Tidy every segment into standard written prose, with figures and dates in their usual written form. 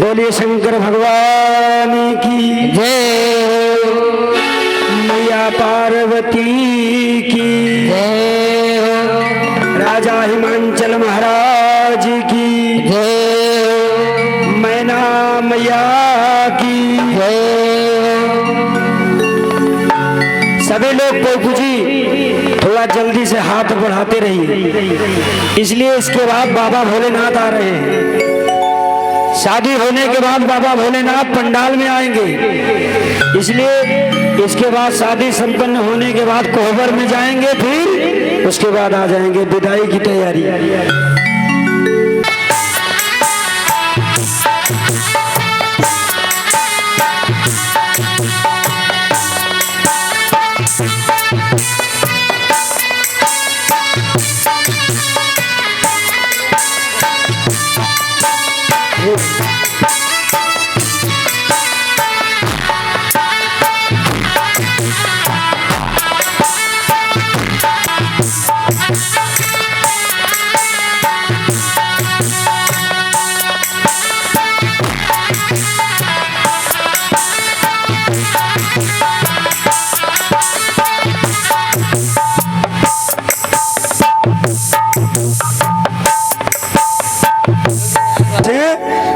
बोलिए शंकर भगवान की जय, मैया पार्वती की जय, राजा हिमांचल महाराज की जय, मैना मैया की जय। सभी लोग बापू जी थोड़ा जल्दी से हाथ बढ़ाते रहिए, इसलिए इसके बाद बाबा भोलेनाथ आ रहे हैं। शादी होने के बाद बाबा भोलेनाथ पंडाल में आएंगे, इसलिए इसके बाद शादी संपन्न होने के बाद कोहबर में जाएंगे, फिर उसके बाद आ जाएंगे विदाई की तैयारी।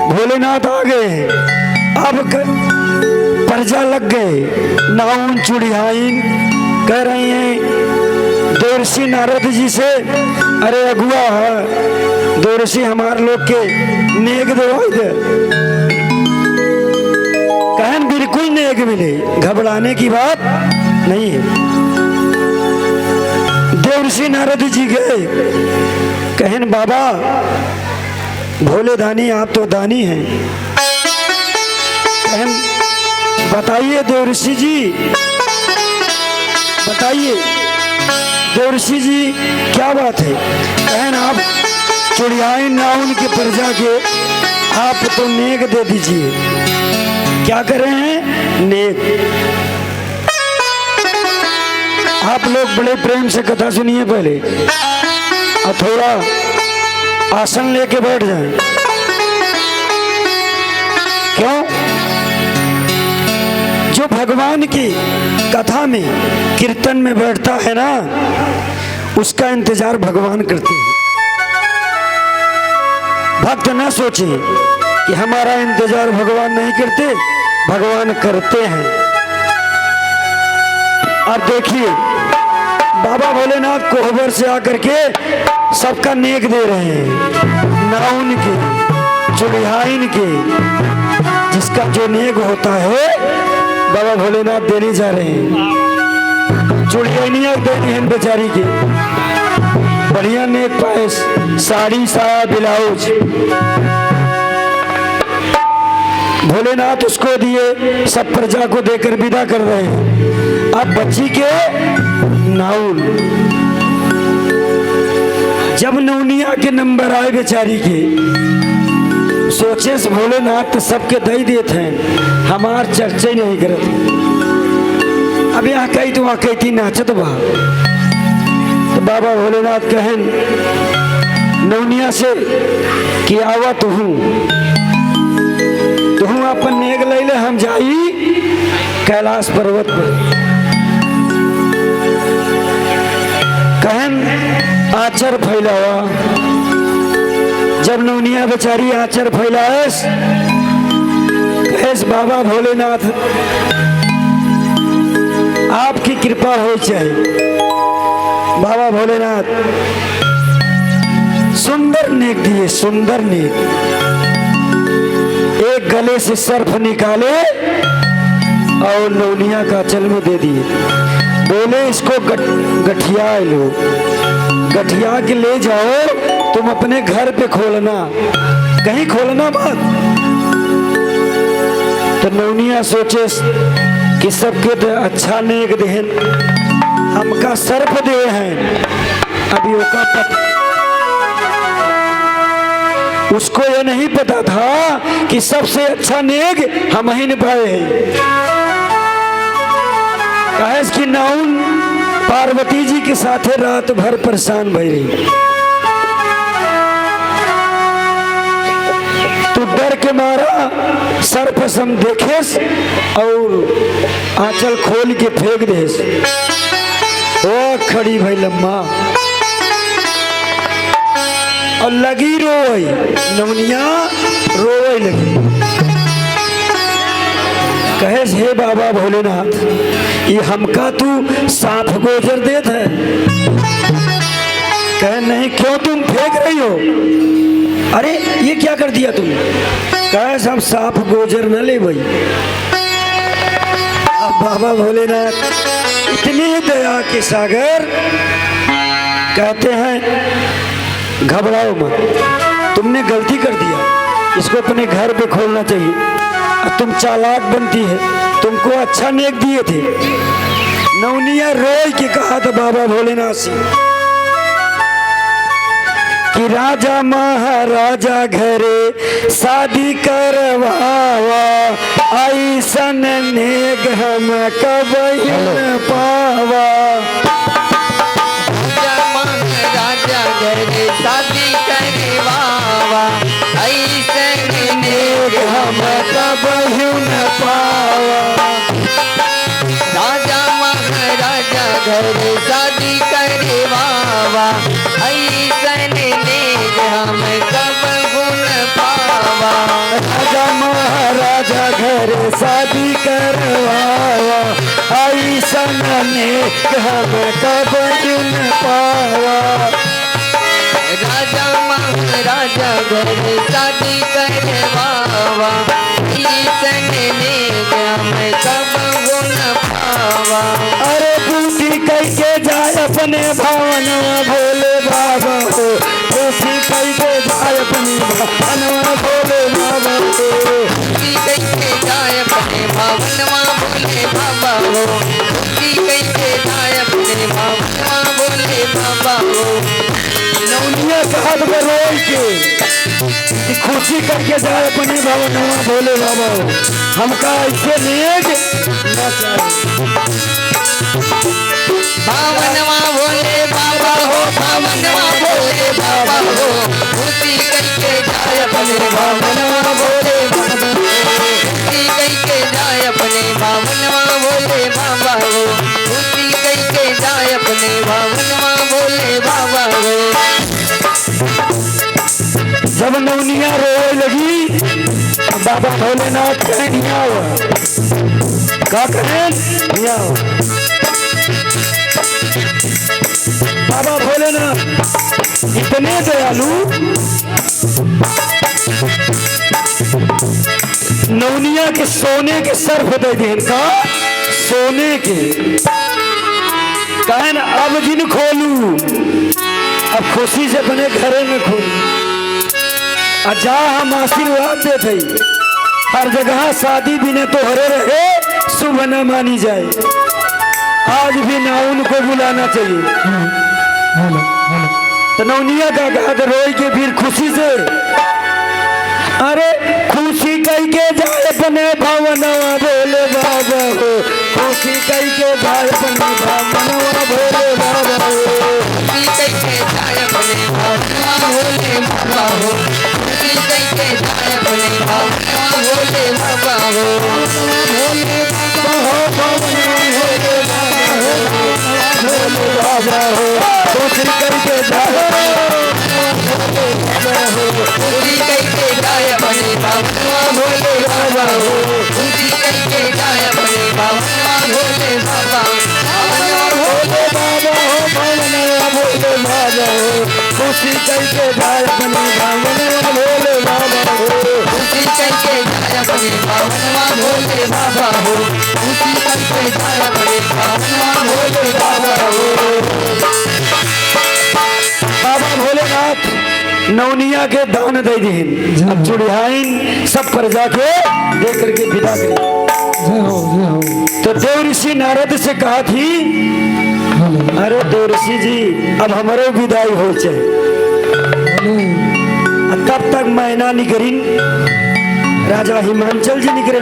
भोलेनाथ आ गए, अब प्रजा लग गए। नाउन चुड़ियाइन कह रही हैं देवर्षि नारद जी से, अरे अगुआ देवर्षि हमारे लोग के नेक दवाई दे। कहन बिल्कुल नेक मिले, घबराने की बात नहीं है। देवर्षि नारद जी गए, कहन बाबा भोले दानी आप तो दानी हैं, बताइए देवर्षि जी, बताइए देवर्षि जी क्या बात है। कहन आप चुड़ियाई नाउन की प्रजा के आप तो नेक दे दीजिए। क्या कर रहे हैं? नेक। आप लोग बड़े प्रेम से कथा सुनिए पहले और थोड़ा आसन लेके बैठ जाएं। क्यों? जो भगवान की कथा में कीर्तन में बैठता है ना, उसका इंतजार भगवान करते हैं। भक्त ना सोचे कि हमारा इंतजार भगवान नहीं करते, भगवान करते हैं। अब देखिए बाबा भोलेनाथ कोहबर से आकर के सबका नेक दे रहे हैं, नाउन के चुड़ियाइन के, जिसका जो नेक होता है बाबा भोलेनाथ देने जा रहे हैं। चुड़ियाइनिया देनी है बेचारी के, बढ़िया नेक पाए, साड़ी साया ब्लाउज भोलेनाथ उसको दिए, सब प्रजा को देकर विदा कर रहे हैं। अब बच्ची के नाउन, जब नौनिया के नंबर आए बेचारी के, सोचे से भोलेनाथ तो सबके दई देते हैं, हमार चर्चा ही नहीं करते। अब यहाँ कही तो वहाँ कहती नाचत बा, तो बाबा भोलेनाथ कहन नौनिया से कि आवा तुहू अपन नेक लैले, हम जाई कैलाश पर्वत पर। कहन आचर फैलावा। जब नौनिया बेचारी आचर फैलाएस, कहेस बाबा भोलेनाथ आपकी कृपा हो चाहिए। बाबा भोलेनाथ सुंदर नेक दिए, सुंदर नेक। एक गले से सर्फ निकाले और नौनिया का चल में दे दिए। बोले इसको गठिया लो, गठिया के ले जाओ, तुम अपने घर पे खोलना, कहीं खोलना मत। तो नौनिया सोचे कि सबके तो अच्छा नेक देहन, हमका सर्फ दे हैं, अभी ओका पता। उसको ये नहीं पता था कि सबसे अच्छा नेक हम ही निभाए हैं। कहेस कि नाउन पार्वती जी के साथ रात भर परेशान भई रही। तू डर के मारा सर्पसम देखेस और आंचल खोल के फेंक देस। ओ खड़ी भाई लम्मा और लगी रोई, नवनिया रोए लगी। कहे हे बाबा भोलेनाथ ये हमका तू सांप गोजर देत है। कहे नहीं, क्यों तुम फेंक रही हो? अरे ये क्या कर दिया तुम? कहे सब सांप गोजर न ले भाई। अब बाबा भोलेनाथ इतनी दया के सागर कहते हैं घबराओ मत, तुमने गलती कर दिया, इसको अपने घर पे खोलना चाहिए। तुम चालाक बनती है, तुमको अच्छा नेक दिए थे। नवनिया रोई के कहा था बाबा भोलेनाथ से कि राजा महाराजा घरे शादी करवावा, ऐसन नेक हम कबई न पावा। राजा घरे शादी करवावा, ऐसन नेक हम कबई न पावा। राजा महाराजा घरे शादी करवावा, ऐसन नेक हम कबहू न पावा। राजा महाराजा घर शादी करवावा, ऐसन नेक हम कबई न पावा। राजा महाराजा घरे शादी करवावा, ऐसन नेक हम कबहू न पावा। अरे बूढ़ी कैसे जाए अपने भावनवा भोले बाबा हो, बूढ़ी कैसे जाए अपने भावनवा भोले बाबा हो। कैसे जाए अपने भावनवा भोले बाबा हो, कैसे जाए अपने भावनवा भोले बाबा हो। नौनिया साथ बरोई के खुशी करके जाए अपने भावनवा भोले बाबा हो, हमका ऐसे नेक न चाहिए। भावनवा भोले बाबा हो, भावनवा भोले बाबा हो, खुशी कैसे जाए अपने भावनवा भोले बाबा हो। खुशी कैसे जाए अपने भावनवा भोले बाबा हो, खुशी कैसे जाए अपने भावनवा भोले बाबा हो। जब नवनिया रोए लगी बाबा भोलेनाथ कहे नहीं आओ, क्या कहें नहीं आओ। बाबा भोलेनाथ इतने दयालु, नवनिया के सोने के सर्फ दे दिए इनका, सोने के। कहे न अब जिन खोलू, अब खुशी से अपने घरे में खोलू। जा हम आशीर्वाद देते हर जगह शादी भी ने तो हरे रहे, शुभ न मानी जाए। आज भी ना उनको बुलाना चाहिए। तो नवनिया का कहा तो रोई के फिर खुशी से, अरे खुशी कई के जाए अपने भावनवा भोले बाबा हो, खुशी कई के जाए अपने भावनवा भोले बाबा हो। कैसे जाए अपने भावनवा भोले बाबा हो, खुशी कैसे जाए अपने भावनवा भोले बाबा हो। भोले बाबा हो, भावनवा भोले बाबा हो, खुशी करके जाए खुशी कैसे जाए अपने भावनवा भोले बाबा हो, खुशी कैसे जाए अपने भावनवा भोले बाबा हो। भोले बाबा हो, भावनवा भोले बाबा हो, खुशी करके जाए अपने भावनवा भोले बाबा हो। खुशी कैसे जाए अपने भावनवा भोले बाबा हो, खुशी कैसे जाए अपने भावनवा भोले बाबा हो। बाबा भोलेनाथ नवनिया के दान दे दिए। अब चुड़ियाइन सब प्रजा के दे करके विदा करें। तो देव ऋषि नारद से कहा थी, अरे देव ऋषि जी अब हमारे विदाई हो जाए, तब तक मैना निकरिन राजा हिमांचल जी निकले।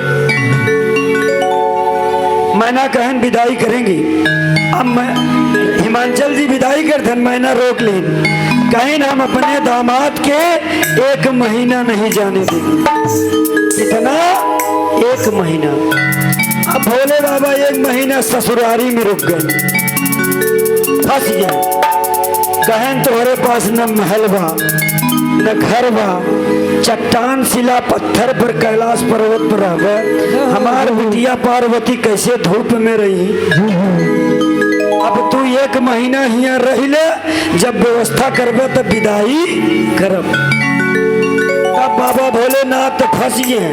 मैना कहन विदाई करेंगे। अब मैं हिमांचल जी विदाई कर धन मैना रोक लें। कहीं हम अपने दामाद के 1 महीना नहीं जाने देंगे। इतना 1 महीना। अब भोले बाबा 1 महीना ससुरारी में रुक गए, फंस गए। कहें तुम्हारे पास न महल बा न घर बा, चट्टान शिला पत्थर पर कैलाश पर्वत पर रहबे। हमार बिटिया पार्वती कैसे धूप में रही। अब तू 1 महीना हियाँ रही ले, जब व्यवस्था करबे तब विदाई करब। तब बाबा भोलेनाथ फंस गए।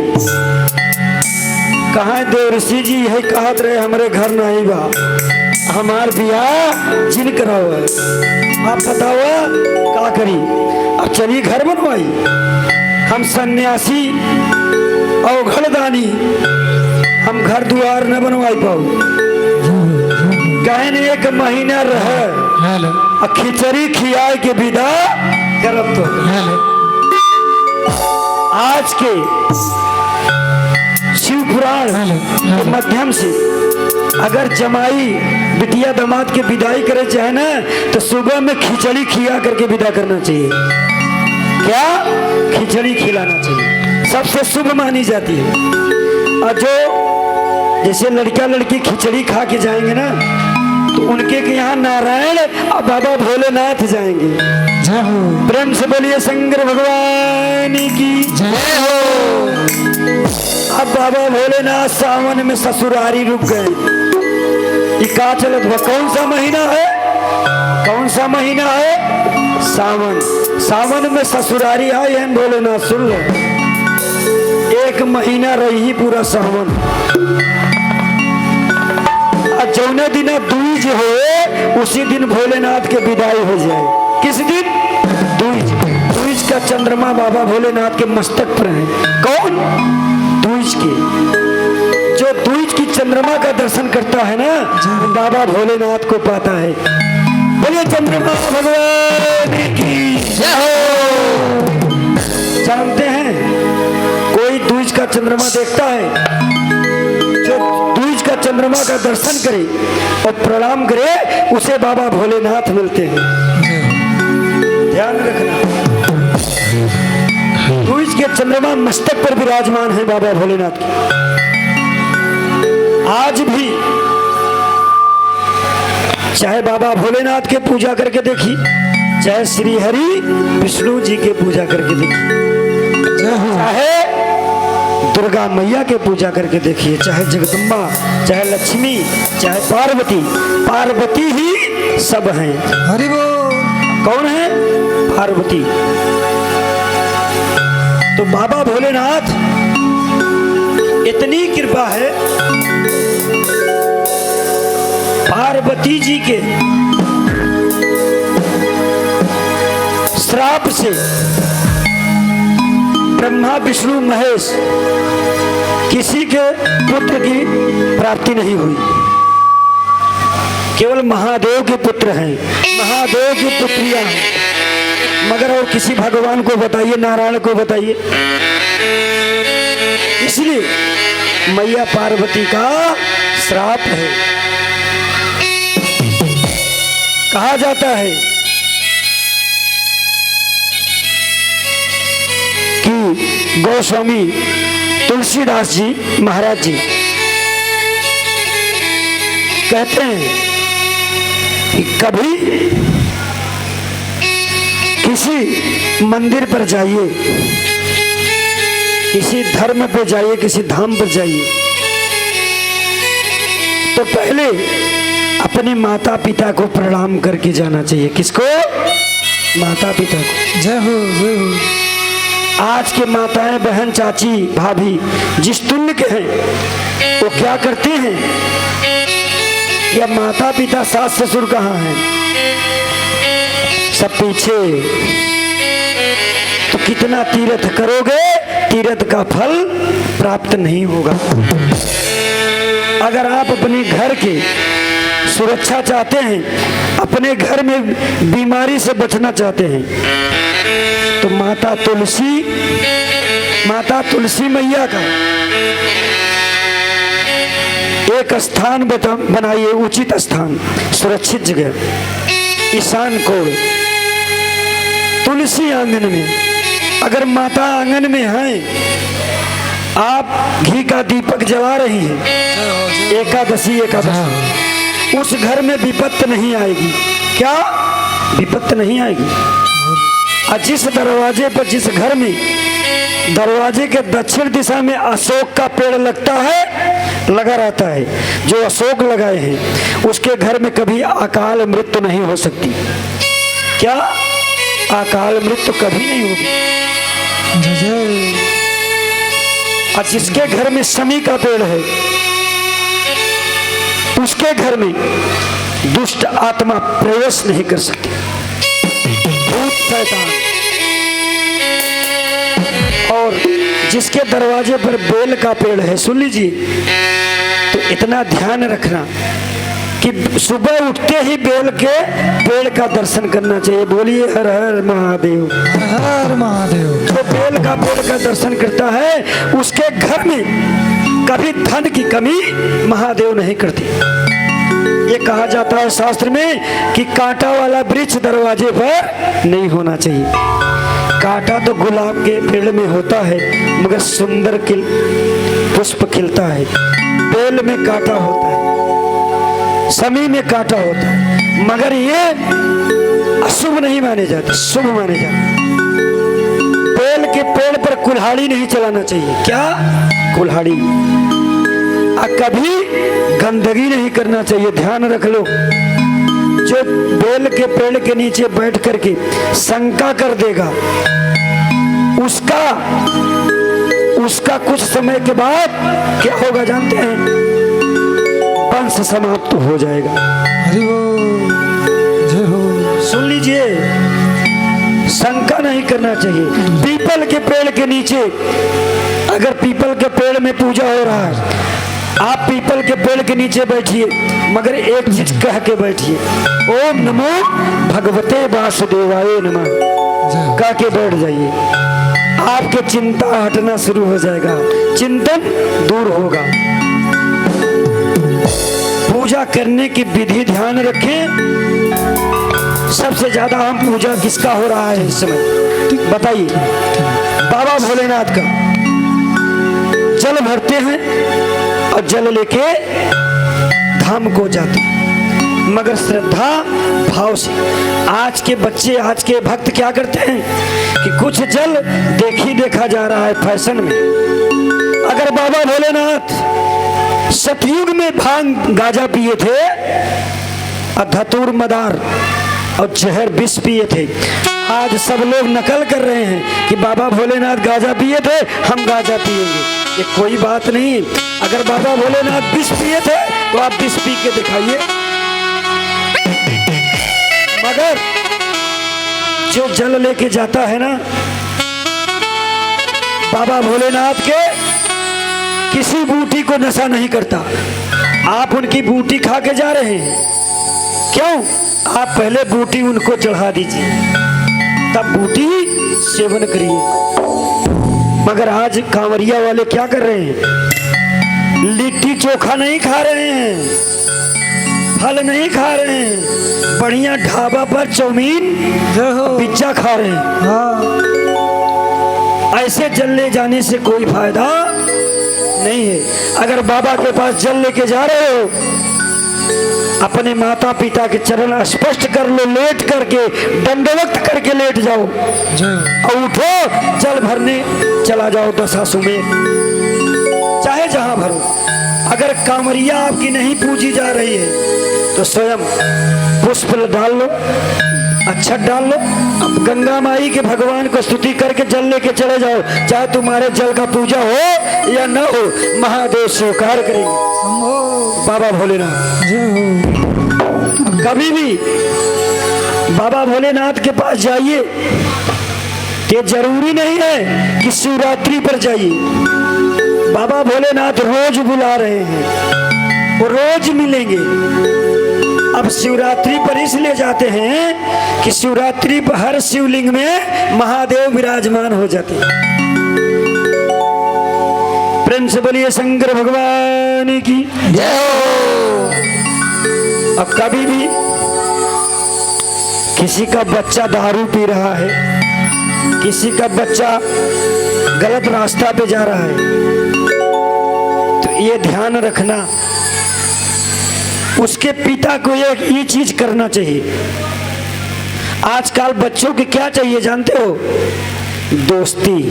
कहाँ देवऋषि जी यही कहत रहे हमारे घर नहीं बा, हमार बियाह जिन कराओ है। आप बताओ का करी। अब चली घर बनवाई। हम सन्यासी औघड़दानी, हम घर द्वार न बनवाई पाऊ। कहन 1 महीना रहे और खिचड़ी खियाए के विदा करब। तो आज के शिव पुराण के माध्यम से अगर जमाई बिटिया दामाद के विदाई करे चाहे ना, तो सुबह में खिचड़ी खिया करके विदा करना चाहिए। क्या खिचड़ी खिलाना चाहिए, सबसे शुभ मानी जाती है। और जो जैसे लड़का लड़की खिचड़ी खा के जाएंगे ना, तो उनके के यहाँ नारायण और बाबा भोलेनाथ जाएंगे। जय हो। प्रेम से बोलिए शंकर भगवान की जय हो। अब बाबा भोलेनाथ सावन में ससुरारी रुक गए। ये का चलत हुआ? कौन सा महीना है? कौन सा महीना है? सावन। सावन में ससुरारी आई है भोलेनाथ। सुन लो, 1 महीना रही पूरा सावन। जौने दिन दूज हो उसी दिन भोलेनाथ के विदाई हो जाए। किस दिन? दूज। दूज का चंद्रमा बाबा भोलेनाथ के मस्तक पर है। कौन? दूज के। जो दूज की चंद्रमा का दर्शन करता है ना, बाबा भोलेनाथ को पाता है। बोलिए चंद्रमा भगवान की जय हो। जानते हैं कोई दूज का चंद्रमा देखता है, जो दूज का चंद्रमा का दर्शन करे और प्रणाम करे, उसे बाबा भोलेनाथ मिलते हैं। ध्यान रखना, दूज के चंद्रमा मस्तक पर विराजमान है बाबा भोलेनाथ के। आज भी चाहे बाबा भोलेनाथ के पूजा करके देखी, चाहे श्री हरि विष्णु जी के पूजा करके देखी, चाहे दुर्गा मैया के पूजा करके देखिए, चाहे जगदम्बा, चाहे लक्ष्मी, चाहे पार्वती। पार्वती ही सब हैं। हरि बोल। कौन है? पार्वती। तो बाबा भोलेनाथ इतनी कृपा है, पार्वती जी के श्राप से ब्रह्मा विष्णु महेश किसी के पुत्र की प्राप्ति नहीं हुई। केवल महादेव के पुत्र हैं, महादेव की पुत्रियां हैं। मगर और किसी भगवान को बताइए, नारायण को बताइए। इसलिए मैया पार्वती का श्राप है। कहा जाता है कि गोस्वामी तुलसीदास जी महाराज जी कहते हैं कि कभी किसी मंदिर पर जाइए, किसी धर्म पर जाइए, किसी धाम पर जाइए, तो पहले अपने माता पिता को प्रणाम करके जाना चाहिए। किसको? माता पिता को। जय हो, जय हो। आज के माताएं बहन चाची भाभी जिस तुल्य के हैं, वो क्या करते हैं? या माता पिता सास ससुर कहाँ हैं? सब पीछे। तो कितना तीर्थ करोगे, तीर्थ का फल प्राप्त नहीं होगा। अगर आप अपने घर के सुरक्षा चाहते हैं, अपने घर में बीमारी से बचना चाहते हैं, तो माता तुलसी मैया का एक स्थान बनाइए, उचित स्थान, सुरक्षित जगह, ईशान कोण। तुलसी आंगन में, अगर माता आंगन में है, आप घी का दीपक जला रही हैं, एकादशी, उस घर में विपत्त नहीं आएगी। क्या विपत्त नहीं आएगी? और जिस दरवाजे पर, जिस घर में दरवाजे के दक्षिण दिशा में अशोक का पेड़ लगता है, लगा रहता है, जो अशोक लगाए हैं, उसके घर में कभी अकाल मृत्यु नहीं हो सकती। क्या अकाल मृत्यु कभी नहीं होगी? और जिसके घर में शमी का पेड़ है, उसके घर में दुष्ट आत्मा प्रवेश नहीं कर सकती, भूत शैतान। और जिसके दरवाजे पर बेल का पेड़ है, सुन लीजिए, तो इतना ध्यान रखना कि सुबह उठते ही बेल के पेड़ का दर्शन करना चाहिए। बोलिए हर हर महादेव, हर हर महादेव। जो बेल का पेड़ का दर्शन करता है, उसके घर में कभी धन की कमी महादेव नहीं करती। ये कहा जाता है शास्त्र में कि कांटा वाला वृक्ष दरवाजे पर नहीं होना चाहिए। कांटा तो गुलाब के पेड़ में होता है, मगर सुंदर पुष्प खिलता है। बेल में कांटा होता है, शमी में कांटा होता है, मगर ये अशुभ नहीं माने जाते, शुभ माने जाते। बेल के पेड़ पर कुल्हाड़ी नहीं चलाना चाहिए। क्या कुल्हाड़ी? कभी गंदगी नहीं करना चाहिए। ध्यान रख लो, जो बेल के पेड़ के नीचे बैठ करके शंका कर देगा, उसका कुछ समय के बाद क्या होगा जानते हैं? वंश समाप्त हो जाएगा। हरि बोल, जय हो। सुन लीजिए, शंका नहीं करना चाहिए। पीपल के पेड़ के नीचे, अगर पीपल के पेड़ में पूजा हो रहा है, आप पीपल के पेड़ के नीचे बैठिए, मगर एक चीज कह के बैठिए, ओम नमो भगवते वासुदेवाय नमः, कह के बैठ जाइए। आपके चिंता हटना शुरू हो जाएगा, चिंतन दूर होगा। पूजा करने की विधि ध्यान रखें। सबसे ज्यादा हम पूजा किसका हो रहा है इस समय बताइए? बाबा भोलेनाथ का। जल भरते हैं और जल लेके धाम को जाते हैं, मगर श्रद्धा भाव से। आज के बच्चे, आज के भक्त क्या करते हैं कि कुछ जल देखी देखा जा रहा है फैशन में। अगर बाबा भोलेनाथ सतयुग में भांग गाजा पिए थे और धतूर मदार और जहर विष पिए थे, आज सब लोग नकल कर रहे हैं कि बाबा भोलेनाथ गाजा पिए थे, हम गाजा पिएंगे। ये कोई बात नहीं। अगर बाबा भोलेनाथ विष पिए थे तो आप विष पी के दिखाइए, मगर जो जल लेके जाता है ना बाबा भोलेनाथ के, किसी बूटी को नशा नहीं करता। आप उनकी बूटी खा के जा रहे हैं, क्यों? आप पहले बूटी उनको चढ़ा दीजिए, तब बूटी सेवन करिए। मगर आज कांवरिया वाले क्या कर रहे हैं? लिट्टी चोखा नहीं खा रहे हैं, फल नहीं खा रहे हैं, बढ़िया ढाबा पर चाउमीन पिज्जा खा रहे हैं। हाँ। ऐसे जल ले जाने से कोई फायदा नहीं है। अगर बाबा के पास जल लेके जा रहे हो, अपने माता पिता के चरण स्पष्ट कर लो, लेट करके दंडवत करके लेट जाओ और उठो, जल भरने चला जाओ दशासु में, चाहे जहां भरो। अगर कांवरिया आपकी नहीं पूजी जा रही है तो स्वयं पुष्प डाल लो, अक्षत डाल लो, अब गंगा माई के भगवान को स्तुति करके जल लेके चले जाओ। चाहे तुम्हारे जल का पूजा हो या न हो, महादेव स्वीकार करेंगे। बाबा भोलेनाथ कभी भी बाबा भोलेनाथ के पास जाइए, ये जरूरी नहीं है कि शिवरात्रि पर जाइए। बाबा भोलेनाथ रोज बुला रहे हैं, वो रोज मिलेंगे। अब शिवरात्रि पर इसलिए जाते हैं कि शिवरात्रि पर हर शिवलिंग में महादेव विराजमान हो जाते हैं। प्रेम से बोलिए शंकर भगवान की जय हो। अब कभी भी किसी का बच्चा दारू पी रहा है, किसी का बच्चा गलत रास्ता पे जा रहा है, तो ये ध्यान रखना, उसके पिता को ये चीज करना चाहिए। आजकल बच्चों के क्या चाहिए जानते हो? दोस्ती।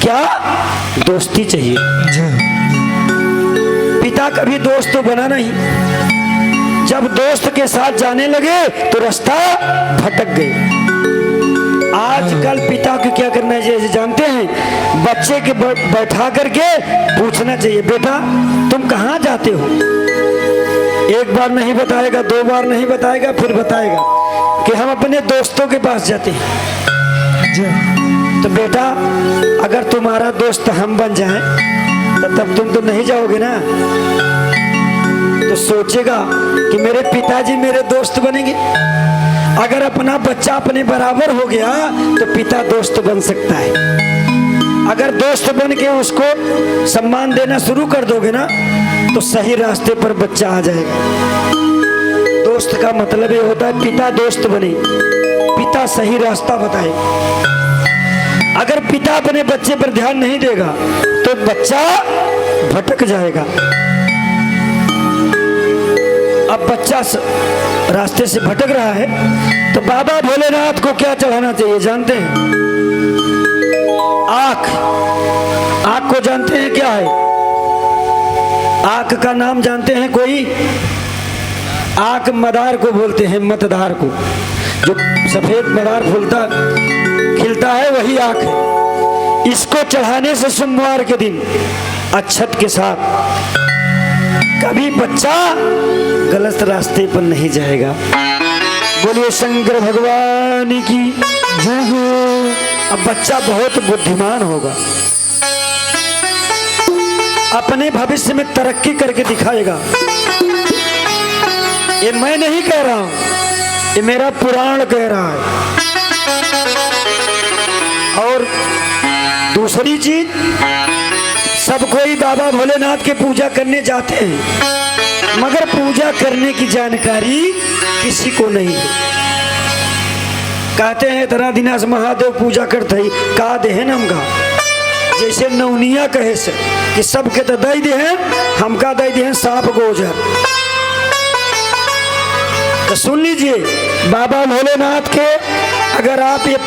क्या? दोस्ती चाहिए। पिता कभी दोस्त तो बना नहीं, जब दोस्त के साथ जाने लगे तो रास्ता भटक गए। आजकल पिता को क्या करना चाहिए जानते हैं? बच्चे के बैठा करके पूछना चाहिए, बेटा तुम कहाँ जाते हो? एक बार नहीं बताएगा, दो बार नहीं बताएगा, फिर बताएगा कि हम अपने दोस्तों के पास जाते हैं। तो बेटा अगर तुम्हारा दोस्त हम बन जाएं तो तब तुम तो नहीं जाओगे ना, तो सोचेगा कि मेरे पिताजी मेरे दोस्त बनेंगे। अगर अपना बच्चा अपने बराबर हो गया तो पिता दोस्त बन सकता है। अगर दोस्त बन के उसको सम्मान देना शुरू कर दोगे ना तो सही रास्ते पर बच्चा आ जाएगा। दोस्त का मतलब ये होता है पिता दोस्त बने, पिता सही रास्ता बताए। अगर पिता अपने बच्चे पर ध्यान नहीं देगा तो बच्चा भटक जाएगा। अब बच्चा रास्ते से भटक रहा है तो बाबा भोलेनाथ को क्या चढ़ाना चाहिए जानते हैं? आँख। आँख को जानते हैं क्या है? आँख का नाम जानते हैं कोई? आँख मदार को बोलते हैं, मतदार को। जो सफेद मदार फूलता खिलता है वही आँख है। इसको चढ़ाने से सोमवार के दिन अक्षत के साथ कभी बच्चा गलत रास्ते पर नहीं जाएगा। बोलिए शंकर भगवान की जय हो। अब बच्चा बहुत बुद्धिमान होगा, अपने भविष्य में तरक्की करके दिखाएगा। ये मैं नहीं कह रहा हूं, ये मेरा पुराण कह रहा है। और दूसरी चीज, सब कोई बाबा भोलेनाथ के पूजा करने जाते हैं मगर पूजा करने की जानकारी किसी को नहीं है। कहते हैं इतना दिनास महादेव पूजा करते ही का दे नमका, जैसे नौनिया कहे से कि सबके तो दई दे हैं, हमका दई दे हैं सांप गोजर। तो सुन लीजिए, बाबा भोलेनाथ के अगर आप ये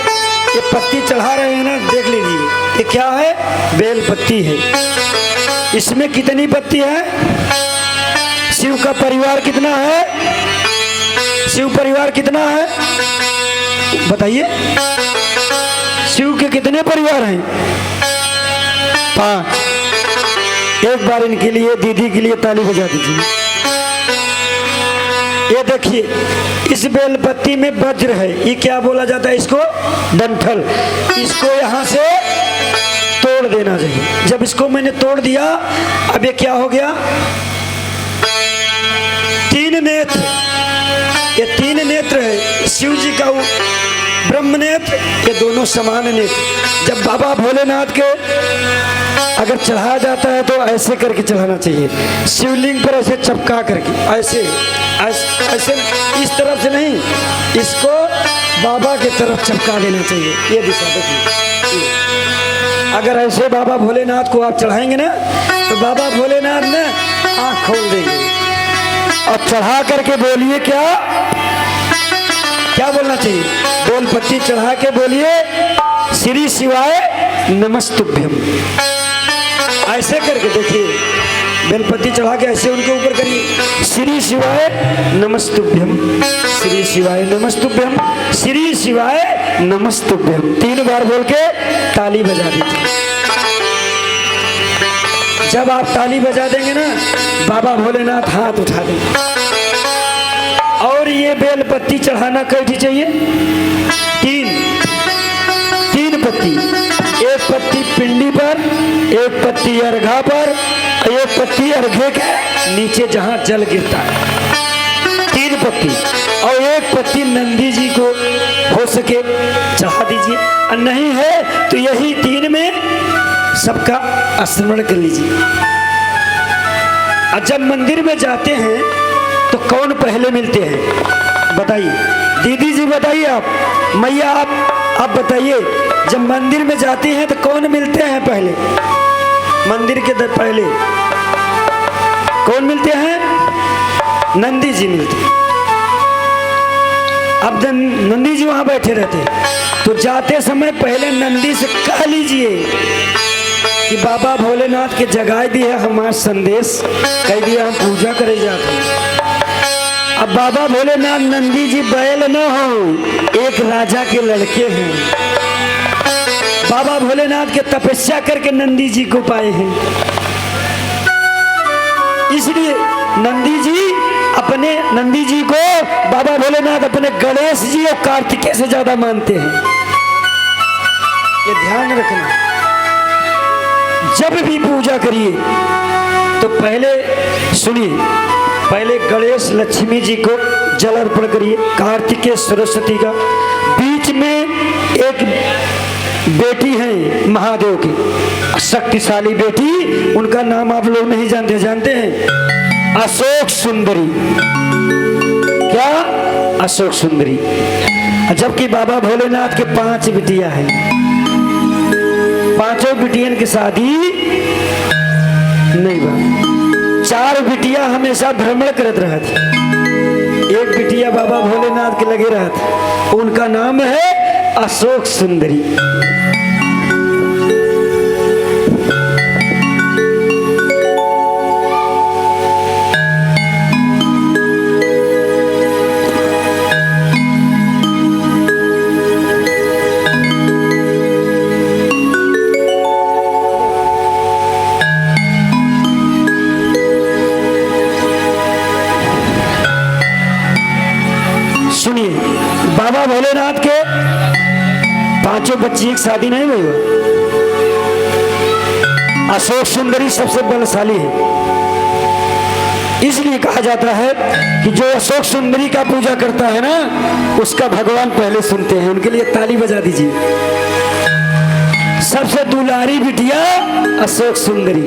पत्ती चढ़ा रहे हैं ना, देख लीजिए ये क्या है? बेल पत्ती है। इसमें कितनी पत्ती है? शिव का परिवार कितना है? शिव परिवार कितना है बताइए? शिव के कितने परिवार हैं? 5। एक बार इनके लिए, दीदी के लिए ताली बजा दीजिए। ये देखिए, इस बेलपत्ती में वज्र है। ये क्या बोला जाता है इसको? डंठल। इसको यहाँ से तोड़ देना चाहिए। जब इसको मैंने तोड़ दिया, अब ये क्या हो गया? 3 नेत्र। ये 3 नेत्र है शिव जी का, ब्रह्म नेत्र, ये दोनों समान नेत्र। जब बाबा भोलेनाथ के अगर चढ़ाया जाता है तो ऐसे करके चढ़ाना चाहिए, शिवलिंग पर ऐसे चपका करके, ऐसे ऐसे इस तरफ से नहीं, इसको बाबा के तरफ चपका देना चाहिए। ये दिशा देखिए। अगर ऐसे बाबा भोलेनाथ को आप चढ़ाएंगे ना तो बाबा भोलेनाथ ने आँख खोल देंगे। और चढ़ा करके बोलिए क्या बोलना चाहिए? बेलपत्ती चढ़ा के बोलिए श्री शिवाय नमस्तुभ्यम। ऐसे करके देखिए, बेलपत्ती चढ़ा के ऐसे उनके ऊपर करिए, श्री शिवाय नमस्तुभ्यम, श्री शिवाय नमस्तुभ्यम, श्री शिवाय नमस्तुभ्यम। 3 बार बोल के ताली बजा दीजिए। जब आप ताली बजा देंगे ना, बाबा भोलेनाथ हाथ उठा देंगे। और ये बेलपत्ती चढ़ाना कैसी चाहिए? 3 पत्ती। एक पत्ती पिंडी पर, एक पत्ती अर्घा पर, एक पत्ती अर्घे के नीचे जहां जल गिरता है। 3 पत्ती। और एक पत्ती नंदी जी को हो सके चढ़ा दीजिए, और नहीं है तो यही 3 में सबका स्मरण कर लीजिए। और जब मंदिर में जाते हैं तो कौन पहले मिलते हैं बताइए? दीदी जी बताइए आप, मैया आप बताइए, जब मंदिर में जाती हैं तो कौन मिलते हैं पहले? मंदिर के पहले कौन मिलते हैं? नंदी जी मिलते हैं। अब नंदी जी वहां बैठे रहते हैं, तो जाते समय पहले नंदी से कह लीजिए कि बाबा भोलेनाथ के जगाए दिए हमारा संदेश, कह दिया हम पूजा करे जाते हैं। अब बाबा भोलेनाथ नंदी जी बैल न हो, एक राजा के लड़के हैं। बाबा भोलेनाथ के तपस्या करके नंदी जी को पाए हैं, इसलिए नंदी जी को बाबा भोलेनाथ अपने गणेश जी और कार्तिकेय से ज्यादा मानते हैं। ये ध्यान रखना, जब भी पूजा करिए तो पहले सुनिए, पहले गणेश लक्ष्मी जी को जल अर्पण करिए, कार्तिकेय सरस्वती का, बीच में एक बेटी है महादेव की, शक्तिशाली बेटी, उनका नाम आप लोग नहीं जानते हैं? अशोक सुंदरी। क्या? अशोक सुंदरी। जबकि बाबा भोलेनाथ के 5 बिटिया हैं, 5 बिटियन की शादी नहीं हुआ। 4 बिटिया हमेशा भ्रमण करत रहा थी, एक बिटिया बाबा भोलेनाथ के लगे रहा था, उनका नाम है अशोक सुंदरी। सुनिए, बाबा भोलेनाथ के 5 बच्ची की शादी नहीं हुई। अशोक सुंदरी सबसे बलशाली है, इसलिए कहा जाता है कि जो अशोक सुंदरी का पूजा करता है ना, उसका भगवान पहले सुनते हैं। उनके लिए ताली बजा दीजिए। सबसे दुलारी बिटिया अशोक सुंदरी।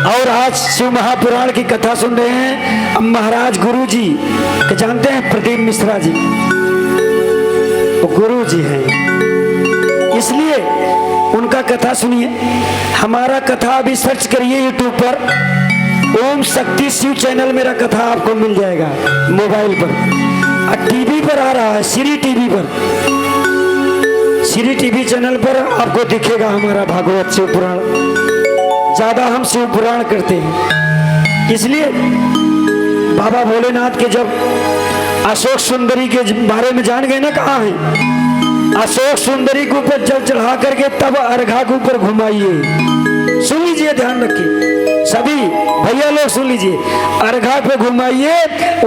और आज शिव महापुराण की कथा सुन रहे हैं। अब महाराज गुरु जी के जानते हैं, प्रदीप मिश्रा जी, वो गुरु जी हैं, इसलिए उनका कथा सुनिए। हमारा कथा अभी सर्च करिए यूट्यूब पर, ओम शक्ति शिव चैनल मेरा कथा आपको मिल जाएगा मोबाइल पर। और टीवी पर आ रहा है, श्री टीवी पर, श्री टीवी चैनल पर आपको दिखेगा हमारा भागवत शिव पुराण। ज्यादा हम शिव पुराण करते हैं, इसलिए बाबा भोलेनाथ के जब अशोक सुंदरी के बारे में जान गए ना, कहाँ है अशोक सुंदरी के ऊपर जल चढ़ा करके तब अर्घा के ऊपर घुमाइए। सुन लीजिए, ध्यान रखिए सभी भैया लोग, सुन लीजिए। अर्घा पे घुमाइए,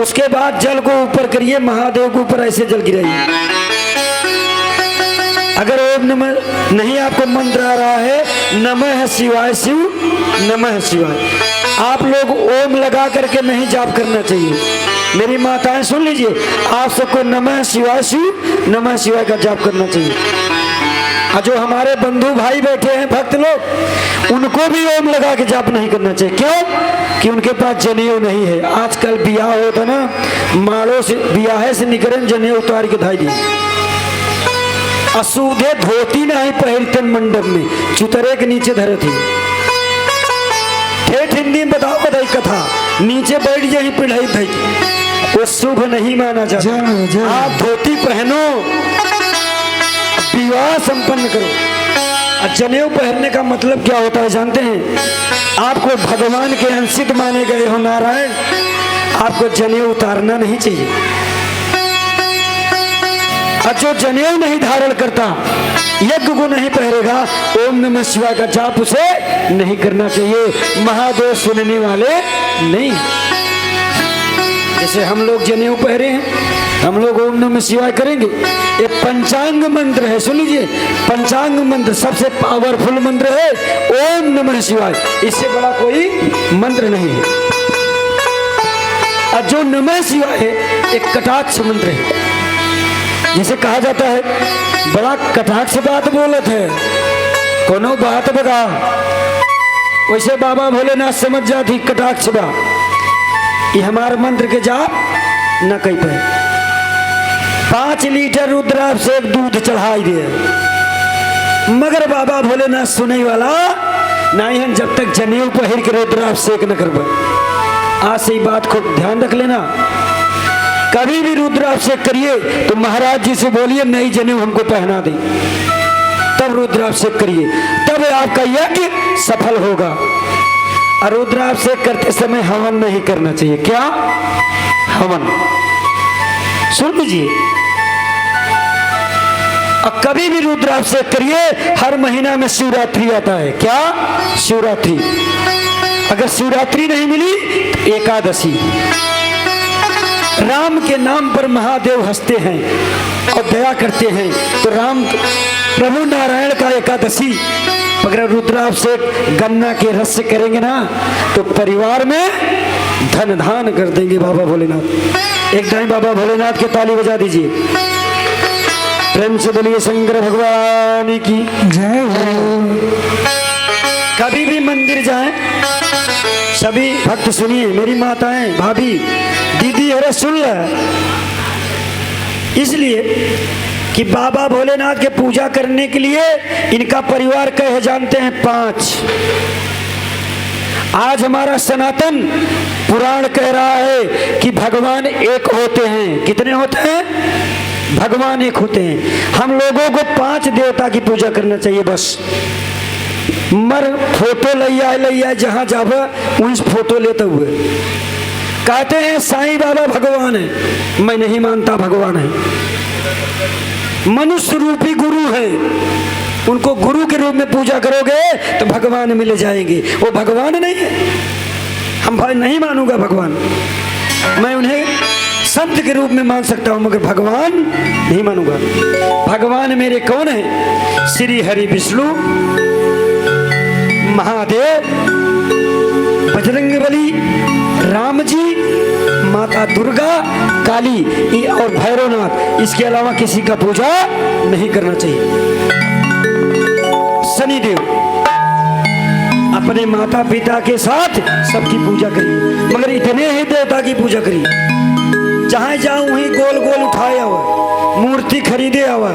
उसके बाद जल को ऊपर करिए, महादेव के ऊपर ऐसे जल गिराइए। अगर ओम नमः नहीं आपको मंत्र आ रहा है, नमः शिवाय शिव नमः शिवाय, आप लोग ओम लगा करके नहीं जाप करना चाहिए। मेरी माताएं सुन लीजिए, आप सबको नमः शिवाय शिव नमः शिवाय का जाप करना चाहिए। और जो हमारे बंधु भाई बैठे हैं भक्त लोग, उनको भी ओम लगा के जाप नहीं करना चाहिए। क्यों? कि उनके पास जनेऊ नहीं है। आजकल बियाह होता ना, माड़ो से बियाहे से निकलन जनेऊ उतार के धाई दी, असूधे धोती नहीं पहनते मंडप में, चुतरे के नीचे धरे थे। ठेठ हिंदी में बताओ बताई कथा, नीचे बैठ जाए पिढ़ाई थी, वो शुभ नहीं माना जाता। आप धोती पहनो, विवाह संपन्न करो। जनेऊ पहनने का मतलब क्या होता है जानते हैं? आपको भगवान के अंशित माने गए हो नारायण, आपको जनेऊ उतारना नहीं चाहिए। और जो जनेऊ नहीं धारण करता, यज्ञ को नहीं पहरेगा, ओम नमः शिवाय का जाप उसे नहीं करना चाहिए। महादेव सुनने वाले नहीं। जैसे हम लोग जनेऊ पहरे हैं, हम लोग ओम नमः शिवाय करेंगे। ये पंचांग मंत्र है, सुन लीजिए, पंचांग मंत्र सबसे पावरफुल मंत्र है ओम नमः शिवाय, इससे बड़ा कोई मंत्र नहीं है। और जो नमः शिवाय है एक कटाक्ष मंत्र है, जिसे कहा जाता है बड़ा कटाक्ष बात बोलत है, कोनो बात बगा, वैसे बाबा भोलेनाथ समझ जाती कटाक्ष बा, ये हमारे मंत्र के जाप न कही पाए। 5 लीटर रुद्राभिषेक दूध चढ़ाई दे, मगर बाबा भोलेनाथ सुने वाला नहीं है, जब तक जनेऊ पहिर के रुद्राभिषेक न करबे। आज से ही बात को ध्यान रख लेना, कभी भी रुद्राभिषेक करिए तो महाराज जी से बोलिए नई जनेऊ हमको पहना दे, तब रुद्राभिषेक करिए, तब आपका यज्ञ सफल होगा। और रुद्राभिषेक करते समय हवन नहीं करना चाहिए। क्या हवन? सुन लीजिए, और कभी भी रुद्राभिषेक करिए। हर महीना में शिवरात्रि आता है। क्या? शिवरात्रि। अगर शिवरात्रि नहीं मिली तो एकादशी। राम के नाम पर महादेव हंसते हैं और दया करते हैं, तो राम प्रभु नारायण का एकादशी अगर रुद्राभिषेक गन्ना के रस से करेंगे ना तो परिवार में धन धान कर देंगे बाबा भोलेनाथ। एक टाइम बाबा भोलेनाथ के ताली बजा दीजिए, प्रेम से बोलिए शंकर भगवान की जय हो। कभी भी मंदिर जाएं, सभी भक्त सुनिए, मेरी माताएं, भाभी, दीदी, अरे सुन ले, इसलिए कि बाबा भोलेनाथ के पूजा करने के लिए इनका परिवार कहे जानते हैं 5। आज हमारा सनातन पुराण कह रहा है कि भगवान एक होते हैं। कितने होते हैं? भगवान एक होते हैं। हम लोगों को 5 देवता की पूजा करना चाहिए बस। मर फोटो लैया जहां जावे वहीं से फोटो लेते हुए कहते हैं साईं बाबा भगवान है। मैं नहीं मानता भगवान है, मनुष्य रूपी गुरु है। उनको गुरु के रूप में पूजा करोगे तो भगवान मिल जाएंगे। वो भगवान नहीं है। हम भाई नहीं मानूंगा भगवान, मैं उन्हें संत के रूप में मान सकता हूं, मगर भगवान नहीं मानूंगा। भगवान मेरे कौन है? श्री हरि विष्णु, महादेव, बजरंगबली, राम जी, माता दुर्गा, काली और भैरवनाथ। इसके अलावा किसी का पूजा नहीं करना चाहिए। शनिदेव, अपने माता पिता के साथ सबकी पूजा करिए, मगर इतने ही देवता की पूजा करिए। जहां जाऊं वहीं गोल गोल उठाया हुआ, मूर्ति खरीदे हुआ,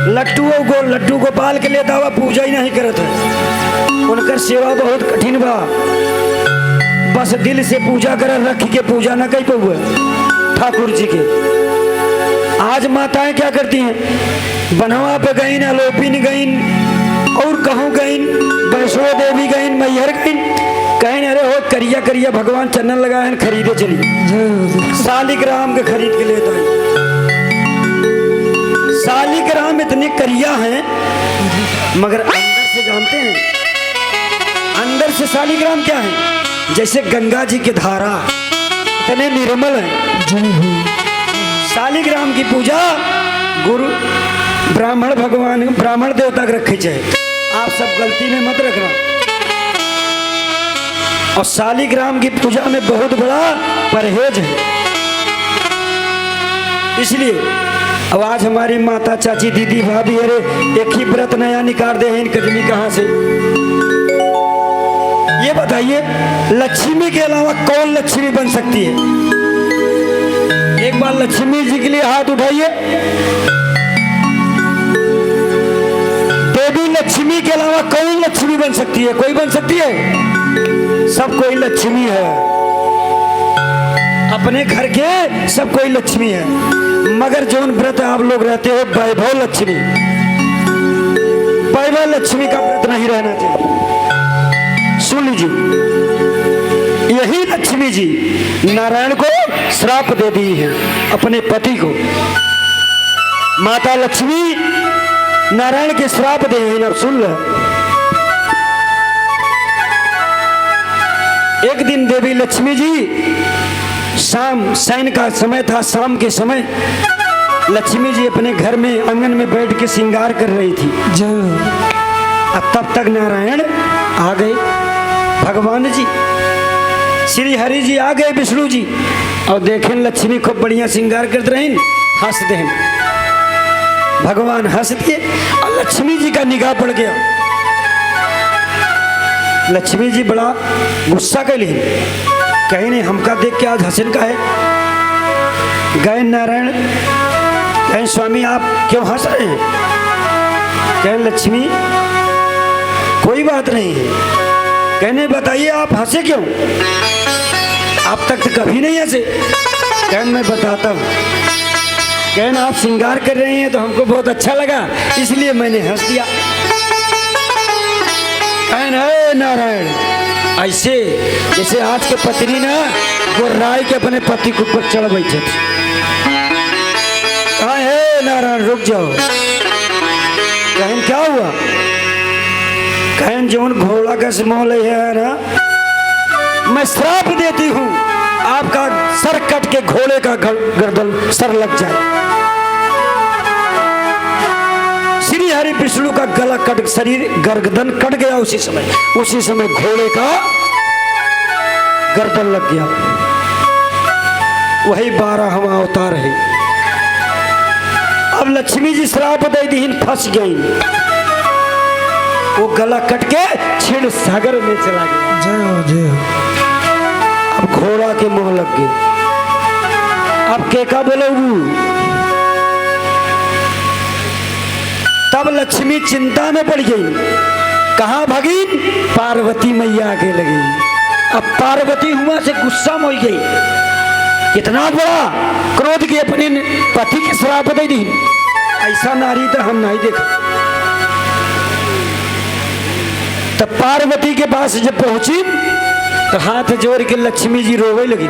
लड्डू गोपाल के लेता हुआ पूजा ही नहीं करता है। उनकर सेवा बहुत कठिन बा, बस दिल से पूजा कर, रख के पूजा न कर पाए ठाकुर जी के। आज माताएं क्या करती हैं? बनवा पे गईन, अलोपिन गईन, और कहूँ गईन, वैष्णो देवी गईन, मैहर गईन, कहीं अरे हो करिया करिया भगवान चन्नन लगाए हैं, खरीदे चली। शालिग्राम के खरीद के लेता है। शालिग्राम इतने करिया हैं, मगर अंदर से जानते हैं, अंदर से शालिग्राम क्या है? जैसे गंगा जी की धारा इतने निर्मल है। शालिग्राम की पूजा गुरु ब्राह्मण भगवान, ब्राह्मण देवता के रखे चाहिए। आप सब गलती में मत रखना। और शालिग्राम की पूजा में बहुत बड़ा परहेज है। इसलिए अब आज हमारी माता, चाची, दीदी, भाभी, अरे एक ही व्रत नया निकाल दे हैं, इन कजली कहाँ से? ये बताइए, लक्ष्मी के अलावा कौन लक्ष्मी बन सकती है? एक बार लक्ष्मी जी के लिए हाथ उठाइए। देवी लक्ष्मी के अलावा कौन लक्ष्मी बन सकती है? कोई बन सकती है? सब कोई लक्ष्मी है। अपने घर के सब कोई लक्ष्मी है, मगर जो व्रत आप लोग रहते हो वैभव लक्ष्मी, वैभव लक्ष्मी का व्रत नहीं रहना चाहिए। सुन लीजिए, यही लक्ष्मी जी नारायण को श्राप दे दी है, अपने पति को। माता लक्ष्मी नारायण के श्राप दे हैं। अब सुन ले, एक दिन देवी लक्ष्मी जी, शाम शयन का समय था, शाम के समय लक्ष्मी जी अपने घर में आंगन में बैठ के श्रृंगार कर रही थी। अब तब तक नारायण आ गए, भगवान जी श्री हरि जी आ गए, विष्णु जी, और देखें लक्ष्मी खूब बढ़िया श्रृंगार करते रहे, हंस दे। भगवान हंस दिए और लक्ष्मी जी का निगाह पड़ गया। लक्ष्मी जी बड़ा गुस्सा कर लिए, कहीं नहीं हमका देख के आज हसन का है। गए नारायण कहें स्वामी आप क्यों हंस रहे हैं? कहें लक्ष्मी कोई बात नहीं है। कहने बताइए आप हंसे क्यों? आप तक तो कभी नहीं हंसे। कहन मैं बताता हूँ। कहन आप श्रृंगार कर रही हैं तो हमको बहुत अच्छा लगा इसलिए मैंने हंस दिया। कहन है नारायण ऐसे जैसे आज के पत्नी ना वो राय के अपने पति के ऊपर चढ़ बैठे थे। कहा है नारायण रुक जाओ। कहन क्या हुआ? कहन जौन घोड़ा का मोल है ना मैं श्राप देती हूँ आपका सर कट के घोड़े का गर्दन सर लग जाए। श्री हरि विष्णु का गला कट शरीर गर्दन कट गया उसी समय घोड़े का गर्दन लग गया। वही 12वां अवतार है। अब लक्ष्मी जी श्राप दे दी फंस गई। वो गला कट के क्षीर सागर में चला गया। जय हो जय हो। अब घोड़ा के मुंह लग गए। अब केका बोलोगू? तब लक्ष्मी चिंता में पड़ गई। कहाँ भागी? पार्वती मैया आके लगी। अब पार्वती हुआ से गुस्सा में हो गई। कितना बड़ा क्रोध के अपने पति के श्राप दे दी। ऐसा नारी तो हम नहीं देखा। तब पार्वती के पास जब पहुंची तो हाथ जोड़ के लक्ष्मी जी रोवे लगी।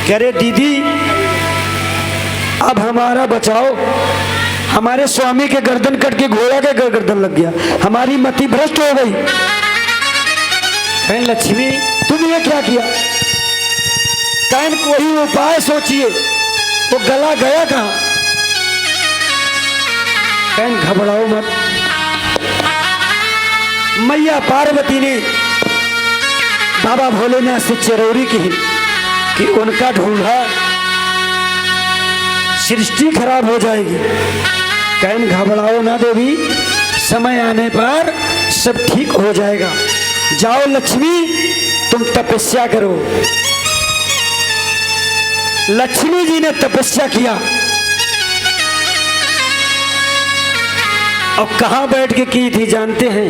कह रहे दीदी अब हमारा बचाओ। हमारे स्वामी के गर्दन कट के घोड़ा के गर्दन लग गया। हमारी मति भ्रष्ट हो गई। लक्ष्मी तुमने क्या किया? कहन कोई उपाय सोचिए। तो गला गया कहाँ? कहन घबराओ मत। मैया पार्वती ने बाबा भोलेनाथ से चिरौरी की कि उनका ढूंढा सृष्टि खराब हो जाएगी। कहन घबराओ ना देवी समय आने पर सब ठीक हो जाएगा। जाओ लक्ष्मी तुम तपस्या करो। लक्ष्मी जी ने तपस्या किया। और कहां बैठ के की थी जानते हैं?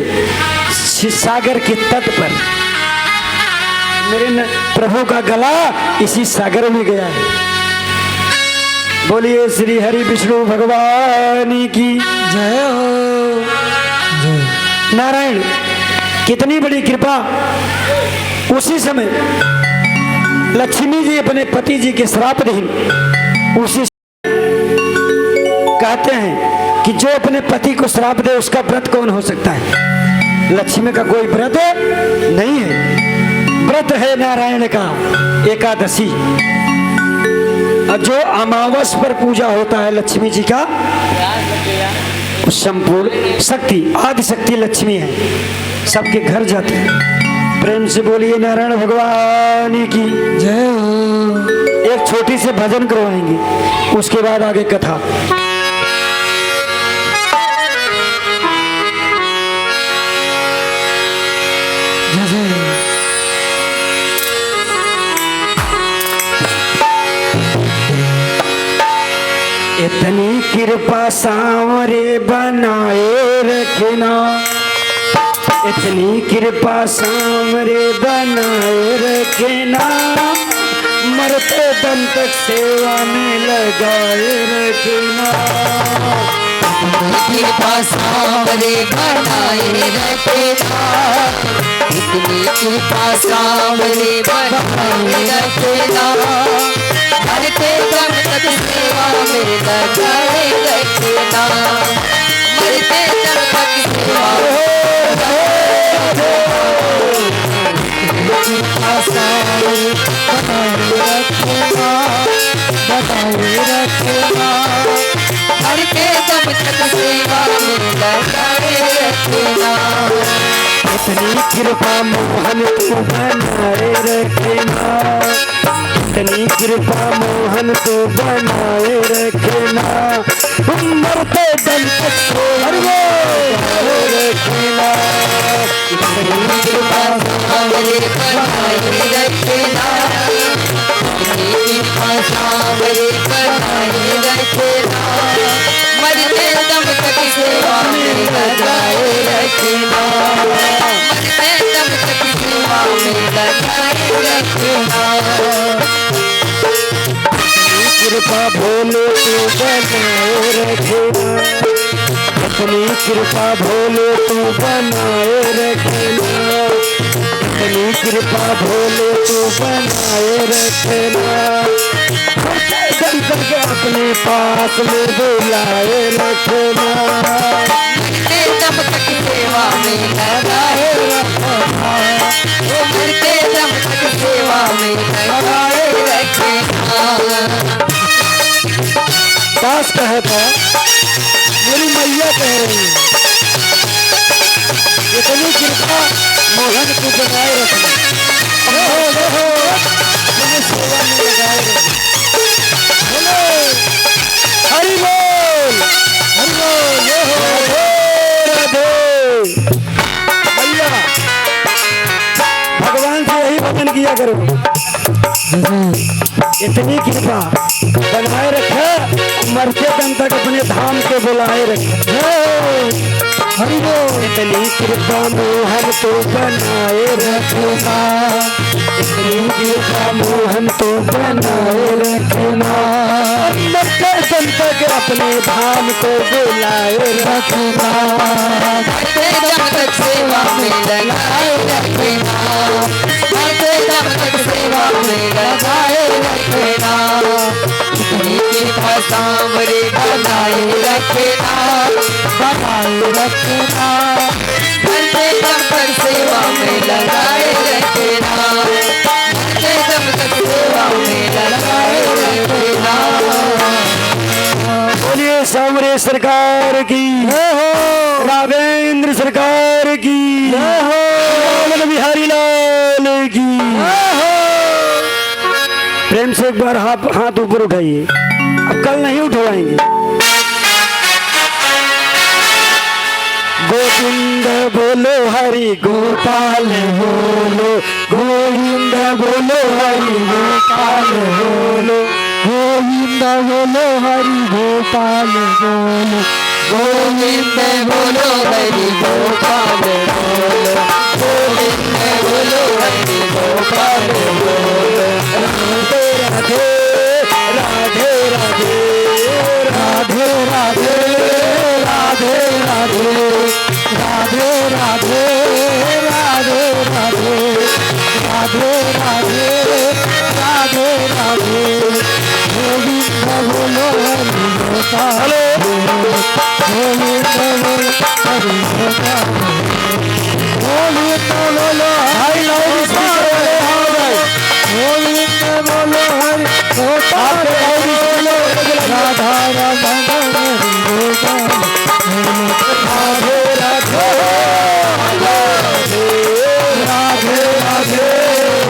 सागर के तट पर। मेरे प्रभु का गला इसी सागर में गया है। बोलिए श्री हरि विष्णु भगवान की जय हो जय। नारायण कितनी बड़ी कृपा। उसी समय लक्ष्मी जी अपने पति जी के श्राप दी। उसी कहते हैं कि जो अपने पति को श्राप दे उसका व्रत कौन हो सकता है? लक्ष्मी का कोई व्रत नहीं है। व्रत है नारायण का एकादशी। और जो अमावस पर पूजा होता है लक्ष्मी जी का संपूर्ण शक्ति आदि शक्ति लक्ष्मी है। सबके घर जाते हैं। प्रेम से बोलिए नारायण भगवान की जय हो। एक छोटी से भजन करवाएंगे उसके बाद आगे कथा। इतनी कृपा सांवरे बनाए रखना। इतनी कृपा सांवरे बनाए रखना। मरते दम तक सेवा में लगाए रखना। कृपा सांवरे बनाए रखना। इतनी कृपा सांवरे बनाए रखना। मरते दम तक सेवा में लगाए रखना। मरते दम तक सेवा कृपा सांवरे बनाए रखना। बनाए रखना। मरते दम तक सेवा में लगाए रखना। इतनी कृपा मोहन तू बनाए रखना। इतनी कृपा मोहन तू बनाए रखना। मरते दम तक सेवा में रखना। इतनी कृपा सांवरे बनाए रखना। कृपा सांवरे बनाए रखना, मरते दम तक सेवा में लगाए रखना, मरते दम तक सेवा में लगाए रखना। कृपा भोले तू बनाए रखना, अपनी कृपा भोले तू बनाए रखना, अपनी कृपा भोले तू बनाए रखना, दम तक अपने पास में बुलाए रखना, मरते दम तक सेवा में लगाए रखना, मरते दम तक सेवा में लगाए रखना। दास कहता मेरी मैया कह रही इतनी कृपा मोहन को बनाए रखना, तुम्हें सेवा में लगाए रखना। बोलो हरि बोल, हरि बोल, ये हो राधे मैया। भगवान से यही वचन किया करो, इतनी कृपा बनाए रखे, मरते दम तक अपने धाम को बुलाए रखे। हरि बोल। इतनी कृपा मोहन तो बनाए रखना, इतनी कृपा मोहन तो बनाए रखना, मरते दम तक अपने धाम को बुलाए रखना, मरते दम तक सेवा में लगाए रखना, मरते दम तक सेवा में लगाए रखना। इतनी कृपा सांवरे बनाए रखना, बनाए रखना, मरते दम तक सेवा में लगाए रखना, मरते दम तक सेवा में लगाए रखना। बोलिए सांवरे सरकार की, राघवेंद्र सरकार की, लाल बिहारी लाल की। प्रेम से एक बार हाथ ऊपर उठाइए, अब कल नहीं उठवाएंगे। गोविंद बोलो हरि गोपाल बोलो, गोविंद बोलो हरि गोपाल बोलो, गोविंद बोलो हरि गोपाल बोलो, गोविंद बोलो हरि गोपाल बोलो, गोविंद बोलो हरि गोपाल बोलो। राधे राधे राधे राधे राधे राधे राधे राधे राधे राधे राधे राधे राधे राधे राधे। गोविंद बोलो हरि गोपाल बोलो, गोविंद बोलो हरि गोपाल बोलो, गोविंद बोलो हरि गोपाल बोलो, गोविंद बोलो हरि गोपाल बोलो, राधा रमण हरि गोपाल बोलो, राधे राधे राधे राधे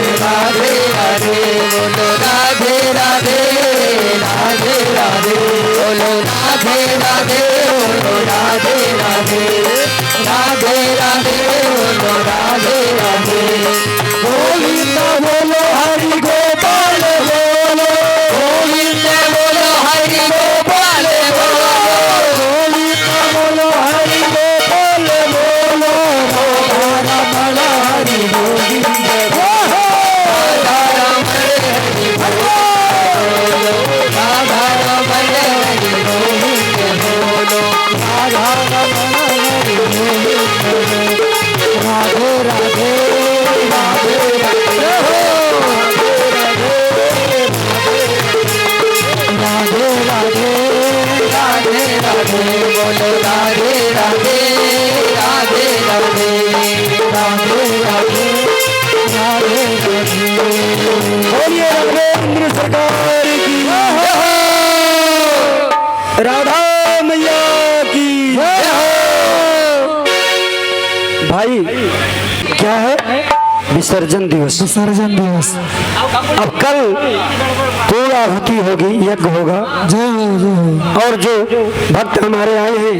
राधे राधे बोलो, राधे राधे राधे राधे बोलो, राधे राधे बोलो, राधे राधे राधे राधे बोलो, राधे राधे। गोविंद बोलो हरि गोपाल बोलो, गोविंद बोलो हरि गोपाल बोलो, गोविंद बोलो हरि गोपाल बोलो, राधा रमण हरि गोविंद बोलो, राधा रमण हरि बोलो, राधा रमण हरि गोविंद बोलो, राधा रमण हरि गोविंद बोलो, राधे राधे राधे राधे राधे राधे राधे राधे बोलो, राधे राधे राधे राधे राधे राधे राधे राधे। बोलिए राघवेंद्र सरकार की, राधा मैया की। भाई क्या है विसर्जन दिवस, विसर्जन दिवस। अब कल पूर्ण आहुति होगी, यज्ञ होगा, जय हो जय हो। और जो भक्त हमारे आए हैं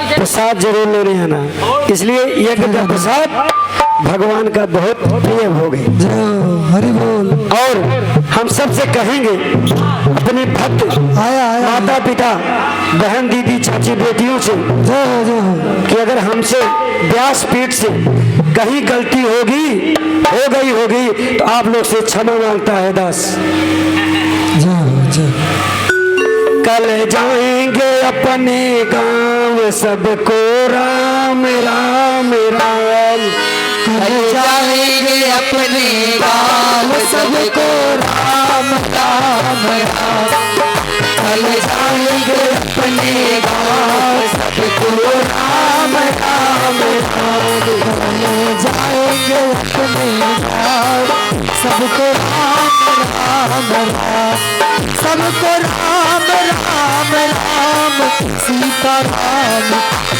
प्रसाद जरूर लेने आना, इसलिए यज्ञ का प्रसाद भगवान का बहुत प्रिय भोग है। जय हो हरि बोल। और हम सबसे कहेंगे अपने भक्त माता पिता बहन दीदी चाची बेटियों से कि अगर हमसे व्यासपीठ से कहीं गलती हो गई होगी तो आप लोग से क्षमा मांगता है दास। कल जाएंगे अपने गांव सबको राम राम राम। कल जाएंगे अपने गाँव सबको राम राम राम। कल जाएंगे अपने गाँव सबको राम राम राम। कल जाएंगे अपने गाँव सबको राम राम राम। सबको राम राम राम सीता राम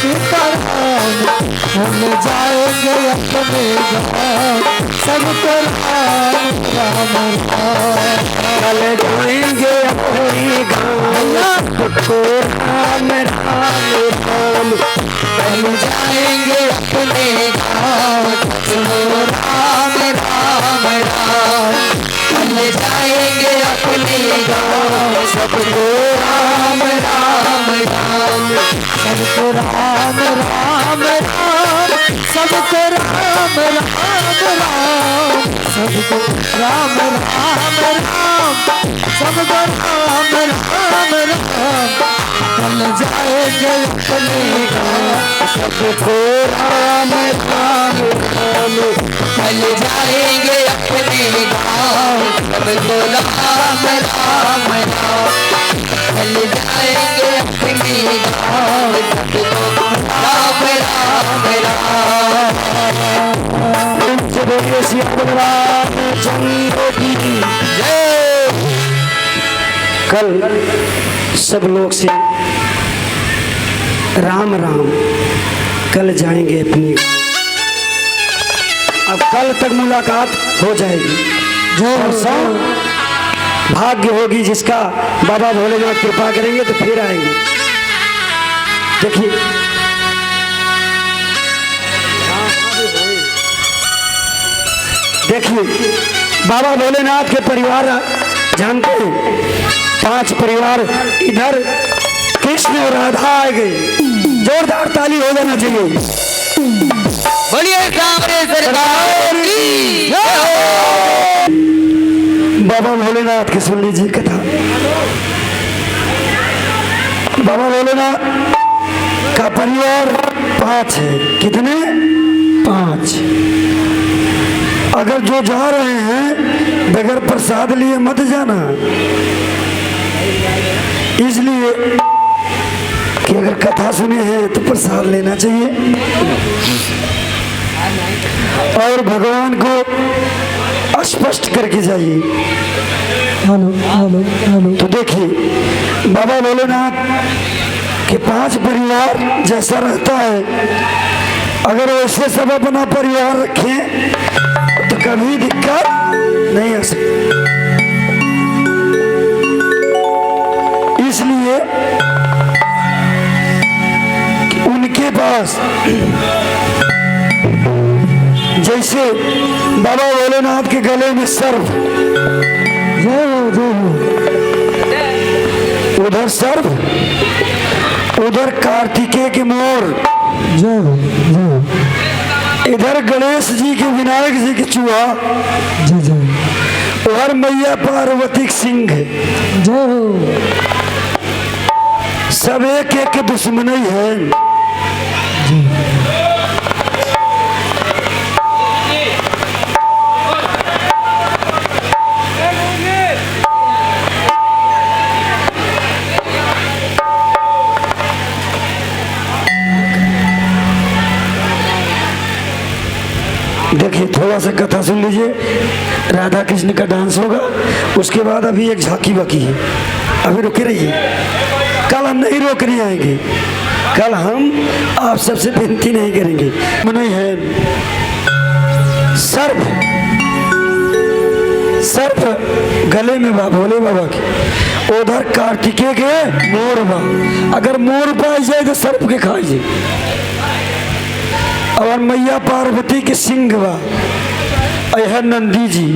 सीता राम। हम जाएंगे अपने गाँव सबको राम राम राम। कल जाएंगे अपने गाँव सबको राम राम राम। कल जाएंगे अपने गाँव सबको राम राम राम। कल जाएंगे अपने गाँव सबको राम राम राम। सबको राम राम राम। सबको राम राम राम। सबको राम राम राम। सबको राम राम राम। कल जाएंगे अपने गाँव सबको राम राम राम। कल जाएंगे अपने गाँव सबको राम राम राम। कल जाएंगे अपने गाँव सबको राम राम राम। चंद्र की जय। कल सब लोग से राम राम। कल जाएंगे अपने। अब कल तक मुलाकात हो जाएगी। परसों भाग्य होगी जिसका, बाबा भोलेनाथ कृपा करेंगे तो फिर आएंगे। देखिए देखिए बाबा भोलेनाथ के परिवार जानते हैं, 5 परिवार इधर कृष्ण और राधा आ गए। जोरदार ताली हो जाना चाहिए। बोलिए कांग्रेस सरकार की जय हो। बाबा भोलेनाथ की सुन लीजिए कथा। बाबा भोलेनाथ का परिवार 5 है। कितने? 5। अगर जो जा रहे हैं बगैर प्रसाद लिए मत जाना, इसलिए कि अगर कथा सुने हैं तो प्रसाद लेना चाहिए और भगवान को स्पष्ट करके जाइए। तो देखिए बाबा भोलेनाथ के 5 परिवार जैसा रहता है, अगर वैसे सब अपना परिवार रखें तो कभी दिक्कत नहीं आ सकती। इसलिए कि उनके पास जैसे बाबा भोलेनाथ के गले में सर्प, उधर सर्प, उधर कार्तिकेय के मोर, इधर गणेश जी के, विनायक जी के चूहा, और मैया पार्वती के सिंह। सब एक एक के दुश्मन ही है। देखिए थोड़ा सा कथा सुन लीजिए। राधा कृष्ण का डांस होगा, उसके बाद अभी एक झांकी बाकी है। अभी रुके रहिए, कल हम नहीं रोकने आएंगे। कल हम आप सबसे विनती नहीं करेंगे। नहीं है सर्प, सर्प गले में बा भोले बाबा के, उधर कार्तिकेय के मोर बा। अगर मोर पाई जाए तो सर्प के खाई जाए। और मैया पार्वती के सिंह बा। यह नंदी जी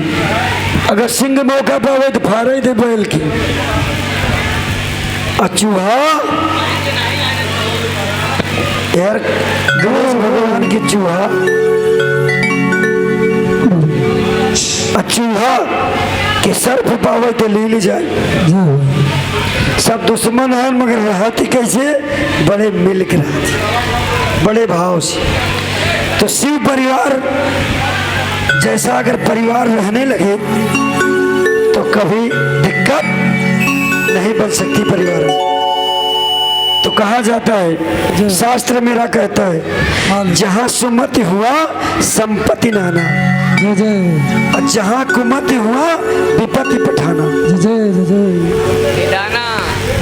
अगर सिंह मौका पावे तो फाड़े दे बैल की। चूहा यार गणेश भगवान की चूहा चूहा के सर पे पावे तो ले जाए। सब दुश्मन है मगर रहती कैसे बड़े मिल के रहती, बड़े भाव से। तो शिव परिवार जैसा अगर परिवार रहने लगे तो कभी दिक्कत नहीं बन सकती परिवार में। तो कहा जाता है, शास्त्र मेरा कहता है, जहाँ सुमति हुआ संपत्ति नाना, और जहाँ कुमति हुआ विपत्ति पठाना।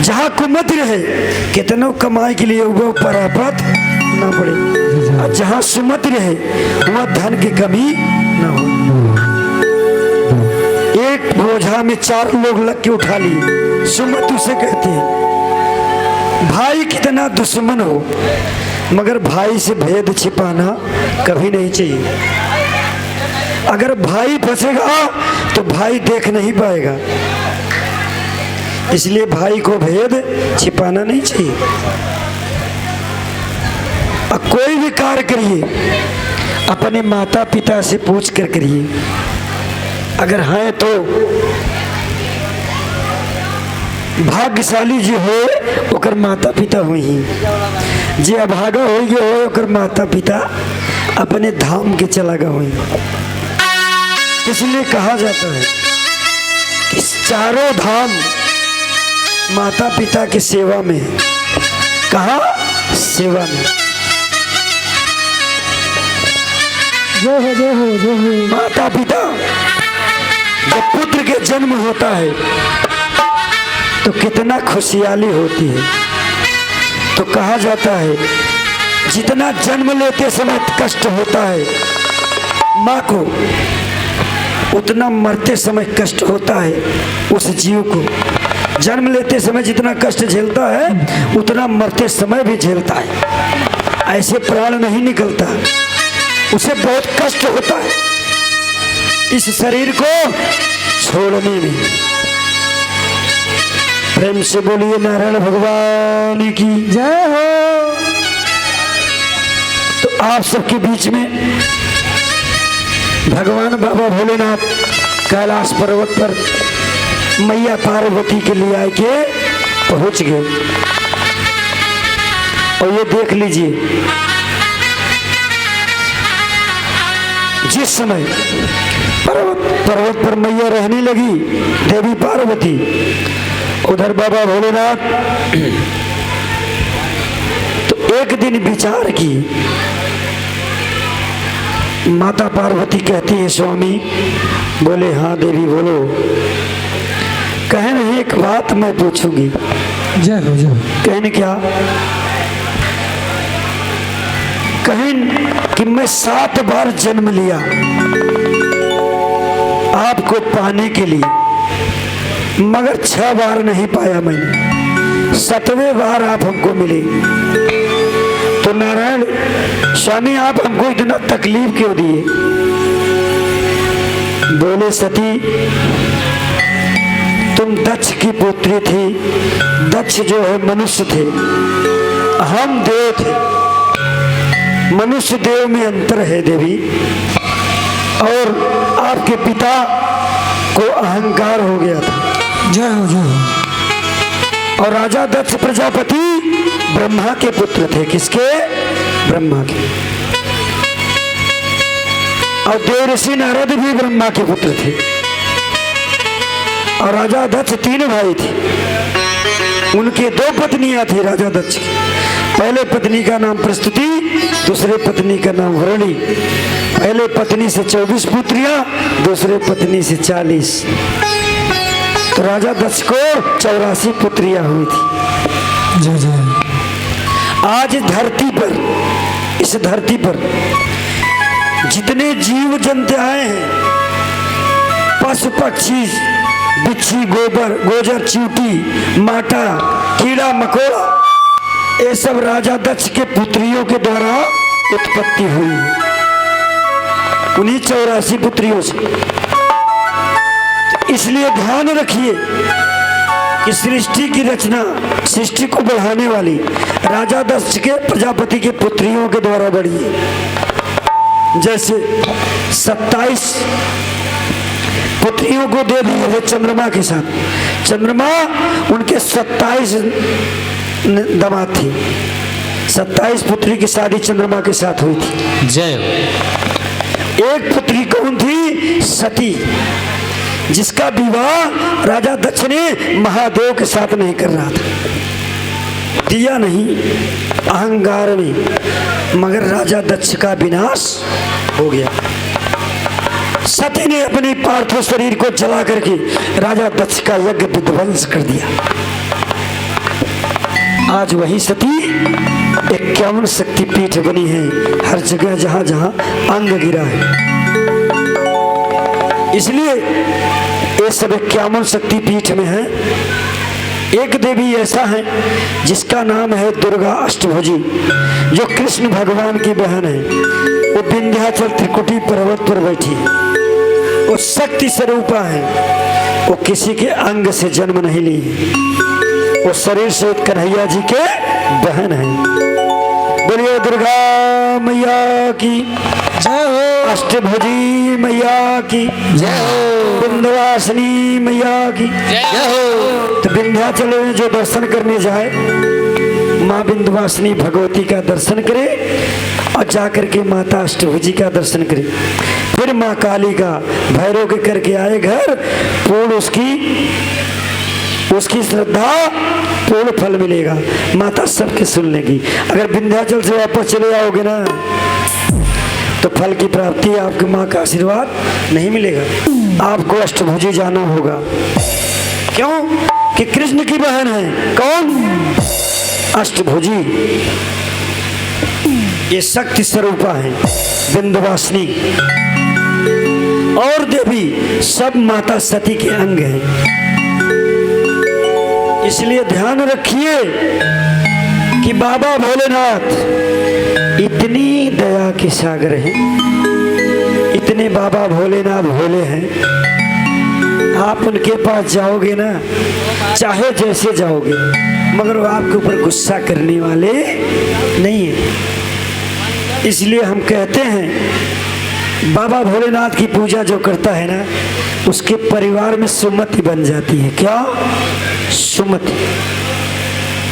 जहाँ कुमति रहे कितनों कमाई के लिए वो परापत ना पड़े, और जहाँ सुमति रहे वहाँ धन की कमी ना हो। एक बोझा में 4 लोग लग के उठा लिए। सुमति उसे कहते हैं, भाई कितना दुश्मन हो मगर भाई से भेद छिपाना कभी नहीं चाहिए। अगर भाई फंसेगा तो भाई देख नहीं पाएगा, इसलिए भाई को भेद छिपाना नहीं चाहिए। अब कोई भी कार्य करिए अपने माता पिता से पूछ कर करिए, अगर हैं तो भाग्यशाली जो हो ओकर माता पिता हुई, जे अभागा हो गए हो ओकर माता पिता अपने धाम के चला गए हुई। इसलिए कहा जाता है कि चारों धाम माता पिता की सेवा में, कहा सेवा में। माता पिता जब पुत्र के जन्म होता है तो कितना खुशहाली होती है। तो कहा जाता है जितना जन्म लेते समय कष्ट होता है माँ को, उतना मरते समय कष्ट होता है उस जीव को। जन्म लेते समय जितना कष्ट झेलता है उतना मरते समय भी झेलता है। ऐसे प्राण नहीं निकलता, उसे बहुत कष्ट होता है इस शरीर को छोड़ने में। प्रेम से बोलिए नारायण भगवान की जय हो। तो आप सबके बीच में भगवान बाबा भोलेनाथ कैलाश पर्वत पर मैया पार्वती के लिए आए के पहुंच गए। और ये देख लीजिए, जिस समय पर्वत पर मैया रहने लगी देवी पार्वती, उधर बाबा भोलेनाथ तो एक दिन विचार की। माता पार्वती कहती है स्वामी, बोले हाँ देवी बोलो। कहे नहीं एक बात मैं पूछूंगी। जय हो जय हो। कहने क्या? कहें कि मैं 7 बार जन्म लिया आपको पाने के लिए, मगर 6 बार नहीं पाया मैंने, 7वें बार आप हमको मिले। तो नारायण स्वामी आप हमको इतना तकलीफ क्यों दिए? बोले सती तुम दक्ष की पुत्री थी, दक्ष जो है मनुष्य थे, हम देव थे। मनुष्य देव में अंतर है देवी। और आपके पिता को अहंकार हो गया था। जय हो जय हो। और राजा दक्ष प्रजापति ब्रह्मा के पुत्र थे। किसके? ब्रह्मा के। और देवर्षि नारद भी ब्रह्मा के पुत्र थे। और राजा दक्ष 3 भाई थे। उनके 2 पत्नियां थी राजा दक्ष की। पहले पत्नी का नाम प्रस्तुति, दूसरे पत्नी का नाम हरणी। पहले पत्नी से 24 पुत्रियां, दूसरे पत्नी से 40। तो राजा दक्ष को 84 पुत्रियां हुई थी। जय जय। आज धरती पर, इस धरती पर जितने जीव जंतु आए हैं, पशु पक्षी, बिच्छी, गोजर, चींटी, माटा, कीड़ा मकोड़ा, ये सब राजा दक्ष के पुत्रियों के द्वारा उत्पत्ति हुई। उन्हीं 84 पुत्रियों से। तो इसलिए ध्यान रखिए कि सृष्टि की रचना, सृष्टि को बढ़ाने वाली राजा दक्ष के प्रजापति के पुत्रियों के द्वारा बढ़ी है। जैसे 27 पुत्रियों को दे दिए थे चंद्रमा के साथ। चंद्रमा उनके 27 दामाद थी। 27 पुत्री की शादी चंद्रमा के साथ हुई थी। जय हो। एक पुत्री कौन थी? सती, जिसका विवाह राजा दक्ष ने महादेव के साथ नहीं कर रहा था, दिया नहीं अहंकार में, मगर राजा दक्ष का विनाश हो गया। सती ने अपने पार्थिव शरीर को जला करके राजा दक्ष का यज्ञ विध्वंस कर दिया। आज वही सती 51 शक्तिपीठ बनी है हर जगह जहां जहां अंग गिरा है। इसलिए ये सब 51 शक्तिपीठ में है। एक देवी ऐसा है जिसका नाम है दुर्गा अष्टभुजी, जो कृष्ण भगवान की बहन है। वो विंध्याचल त्रिकुटी पर्वत पर बैठी है। वो शक्ति स्वरूपा है। वो किसी के अंग से जन्म नहीं ली है। वो शरीर से कन्हैया जी के बहन है। बोलिए दुर्गा मैया की जय हो। अष्टभुजी मैया की जय हो। विंध्यवासिनी मैया की जय हो। तो विंध्याचल में जो दर्शन करने जाए, माँ विंध्यवासिनी भगवती का दर्शन करे और जाकर के माता अष्टभुजी का दर्शन करे। फिर माँ काली का, भैरव के करके आए घर, पूर्ण उसकी श्रद्धा पूर्ण फल मिलेगा। माता सबके सुन लेगी। अगर विंध्याचल से वापस चले आओगे ना तो फल की प्राप्ति, आपकी माँ का आशीर्वाद नहीं मिलेगा। आपको अष्टभुजी जाना होगा। क्यों? कि कृष्ण की बहन है। कौन? अष्टभुजी। ये शक्ति स्वरूपा है विंध्यवासिनी। और देवी सब माता सती के अंग हैं। इसलिए ध्यान रखिए कि बाबा भोलेनाथ इतनी दया के सागर हैं, इतने बाबा भोलेनाथ भोले हैं। आप उनके पास जाओगे ना, चाहे जैसे जाओगे, मगर वो आपके ऊपर गुस्सा करने वाले नहीं है। इसलिए हम कहते हैं बाबा भोलेनाथ की पूजा जो करता है ना, उसके परिवार में सुमति बन जाती है। क्या? सुमति।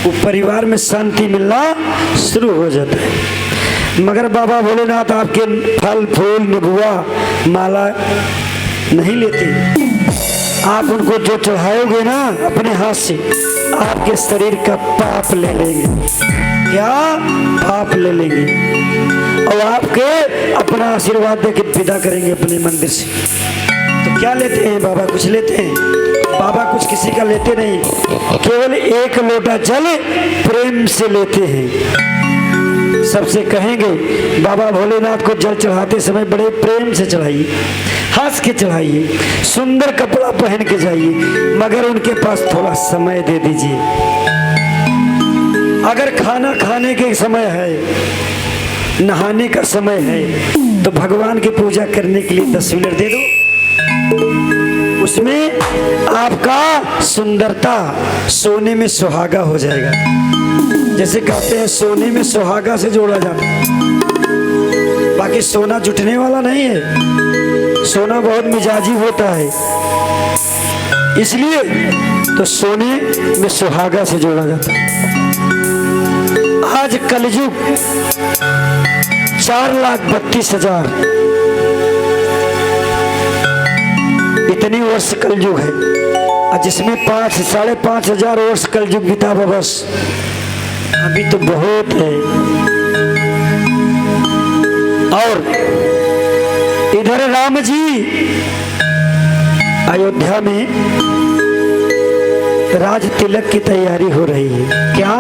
वो परिवार में शांति मिलना शुरू हो जाता है। मगर बाबा भोलेनाथ आपके फल फूल निबुआ माला नहीं लेते। आप उनको जो चढ़ाओगे ना अपने हाथ से, आपके शरीर का पाप ले लेंगे। क्या? पाप ले लेंगे और आपके अपना आशीर्वाद देकर विदा करेंगे अपने मंदिर से। तो क्या लेते हैं बाबा? कुछ लेते हैं? बाबा कुछ किसी का लेते नहीं, केवल एक लोटा जल प्रेम से लेते हैं। सबसे कहेंगे बाबा भोलेनाथ को जल चढ़ाते समय बड़े प्रेम से चढ़ाइए, हंस के चढ़ाइए, सुंदर कपड़ा पहन के जाइए, मगर उनके पास थोड़ा समय दे दीजिए। अगर खाना खाने के समय है, नहाने का समय है, तो भगवान की पूजा करने के लिए 10 मिनट दे दो। उसमें आपका सुंदरता सोने में सुहागा हो जाएगा। जैसे कहते हैं सोने में सुहागा से जोड़ा जाता है। बाकी सोना जुटने वाला नहीं है, सोना बहुत मिजाजी होता है। इसलिए तो सोने में सुहागा से जोड़ा जाता है। आज कलयुग 4,32,000 इतनी वर्ष कलयुग है, और जिसमें 5,500 वर्ष कलयुग बीता बस। अभी तो बहुत है। और इधर राम जी अयोध्या में राज तिलक की तैयारी हो रही है। क्या?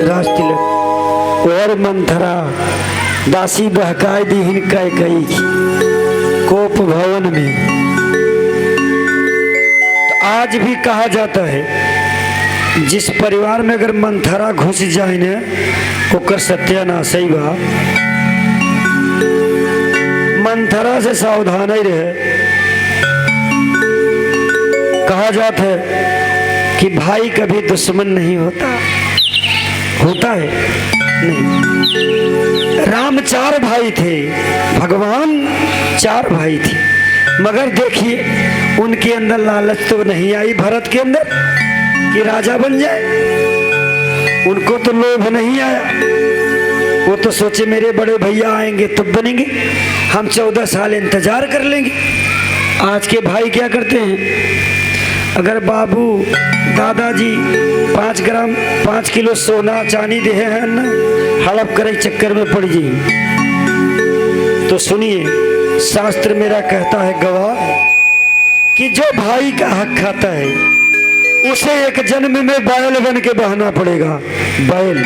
राज तिलक। और मंथरा दासी बहकाए दीहिन कैकई कोप भवन में। तो आज भी कहा जाता है जिस परिवार में अगर मंथरा घुस जाए न, ओकर सत्यानाश ही बा। मंथरा से सावधान ही रहे। कहा जाता है कि भाई कभी दुश्मन नहीं होता, होता है नहीं। राम 4 भाई थे, भगवान 4 भाई थे, मगर देखिए उनके अंदर लालच तो नहीं आई भरत के अंदर कि राजा बन जाए। उनको तो लोभ नहीं आया, वो तो सोचे मेरे बड़े भैया आएंगे तब बनेंगे, हम 14 साल इंतजार कर लेंगे। आज के भाई क्या करते हैं, अगर बाबू दादाजी 5 ग्राम 5 किलो सोना चांदी दे हैं ना, हड़प करे चक्कर में पड़ जाइए। तो सुनिए, शास्त्र मेरा कहता है गवाह कि जो भाई का हक खाता है उसे एक जन्म में बैल बन के बहना पड़ेगा। बैल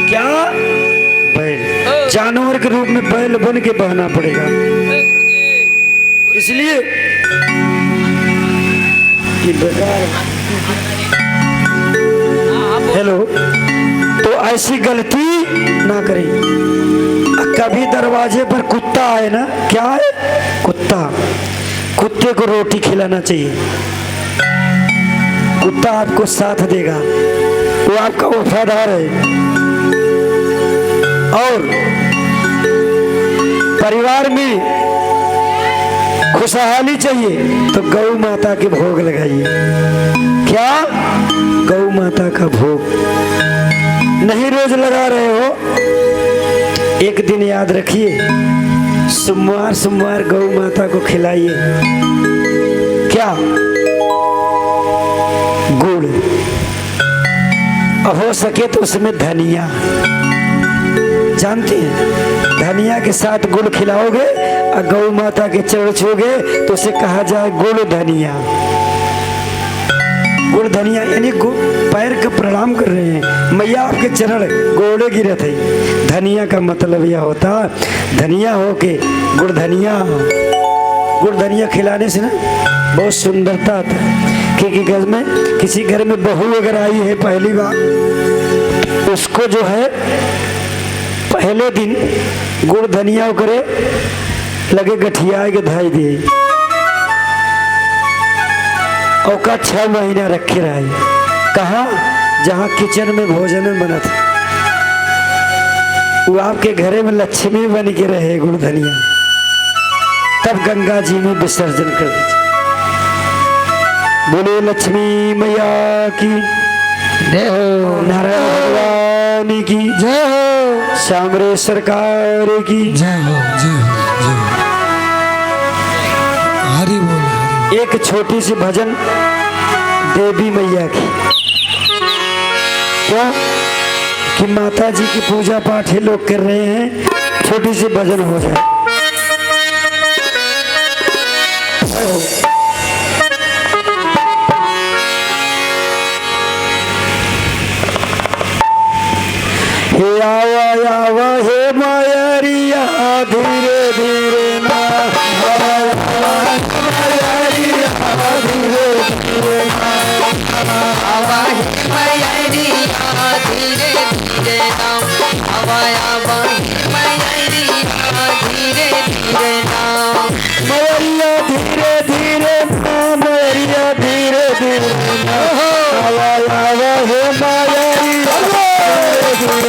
क्या, बैल जानवर के रूप में बैल बन के बहना पड़ेगा। इसलिए कि बेकार, हेलो, तो ऐसी गलती ना करें। कभी दरवाजे पर कुत्ता आए ना, क्या है, कुत्ता, कुत्ते को रोटी खिलाना चाहिए। कुत्ता आपको साथ देगा, वो आपका वफादार है। और परिवार में खुशहाली चाहिए तो गौ माता के भोग लगाइए। क्या, गौ माता का भोग नहीं रोज लगा रहे हो, एक दिन याद रखिए, सोमवार सोमवार गौ माता को खिलाइए। क्या, गुड़, हो सके तो उसमें धनिया, जानते हैं, धनिया के साथ गुड़ खिलाओगे और गौ माता के चरण छूओगे तो उसे कहा जाए गुड़ धनिया। गुड़ धनिया यानी पैर का प्रणाम कर रहे हैं, मैया आपके चरण गोड़े गिरे थे। धनिया का मतलब यह होता, धनिया हो के गुड़ धनिया, गुड़ धनिया खिलाने से ना बहुत सुंदरता आता है। क्योंकि घर में, किसी घर में बहू अगर आई है पहली बार, उसको जो है पहले दिन गुड़ धनिया करे लगे गठिया के धाई दिए और का 6 महीना रखे रहे। कहा, जहाँ किचन में भोजन बना था, वो आपके घरे में लक्ष्मी बन के रहे गुड़ धनिया, तब गंगा जी में विसर्जन कर दीजिए। बोले लक्ष्मी मैया की जय हो, नारायण भगवान की जय हो, श्यामरे सरकार की जय हो, जय हो, जय हो। हरि बोल, हरि बोल। एक छोटी सी भजन देवी मैया की, क्या कि माता जी की पूजा पाठ ही लोग कर रहे हैं, छोटी सी भजन हो जाए। हे आवा आवा हे मायरिया धीरे धीरे ना, मायरिया धीरे धीरे ना, आवा हे मैया धीरे धीरे नाम, आवा आवा हे मैया धीरे धीरे नाम, मायरिया धीरे धीरे ना, मायरिया धीरे धीरे ना, आवा आवा हे मायरिया धीरे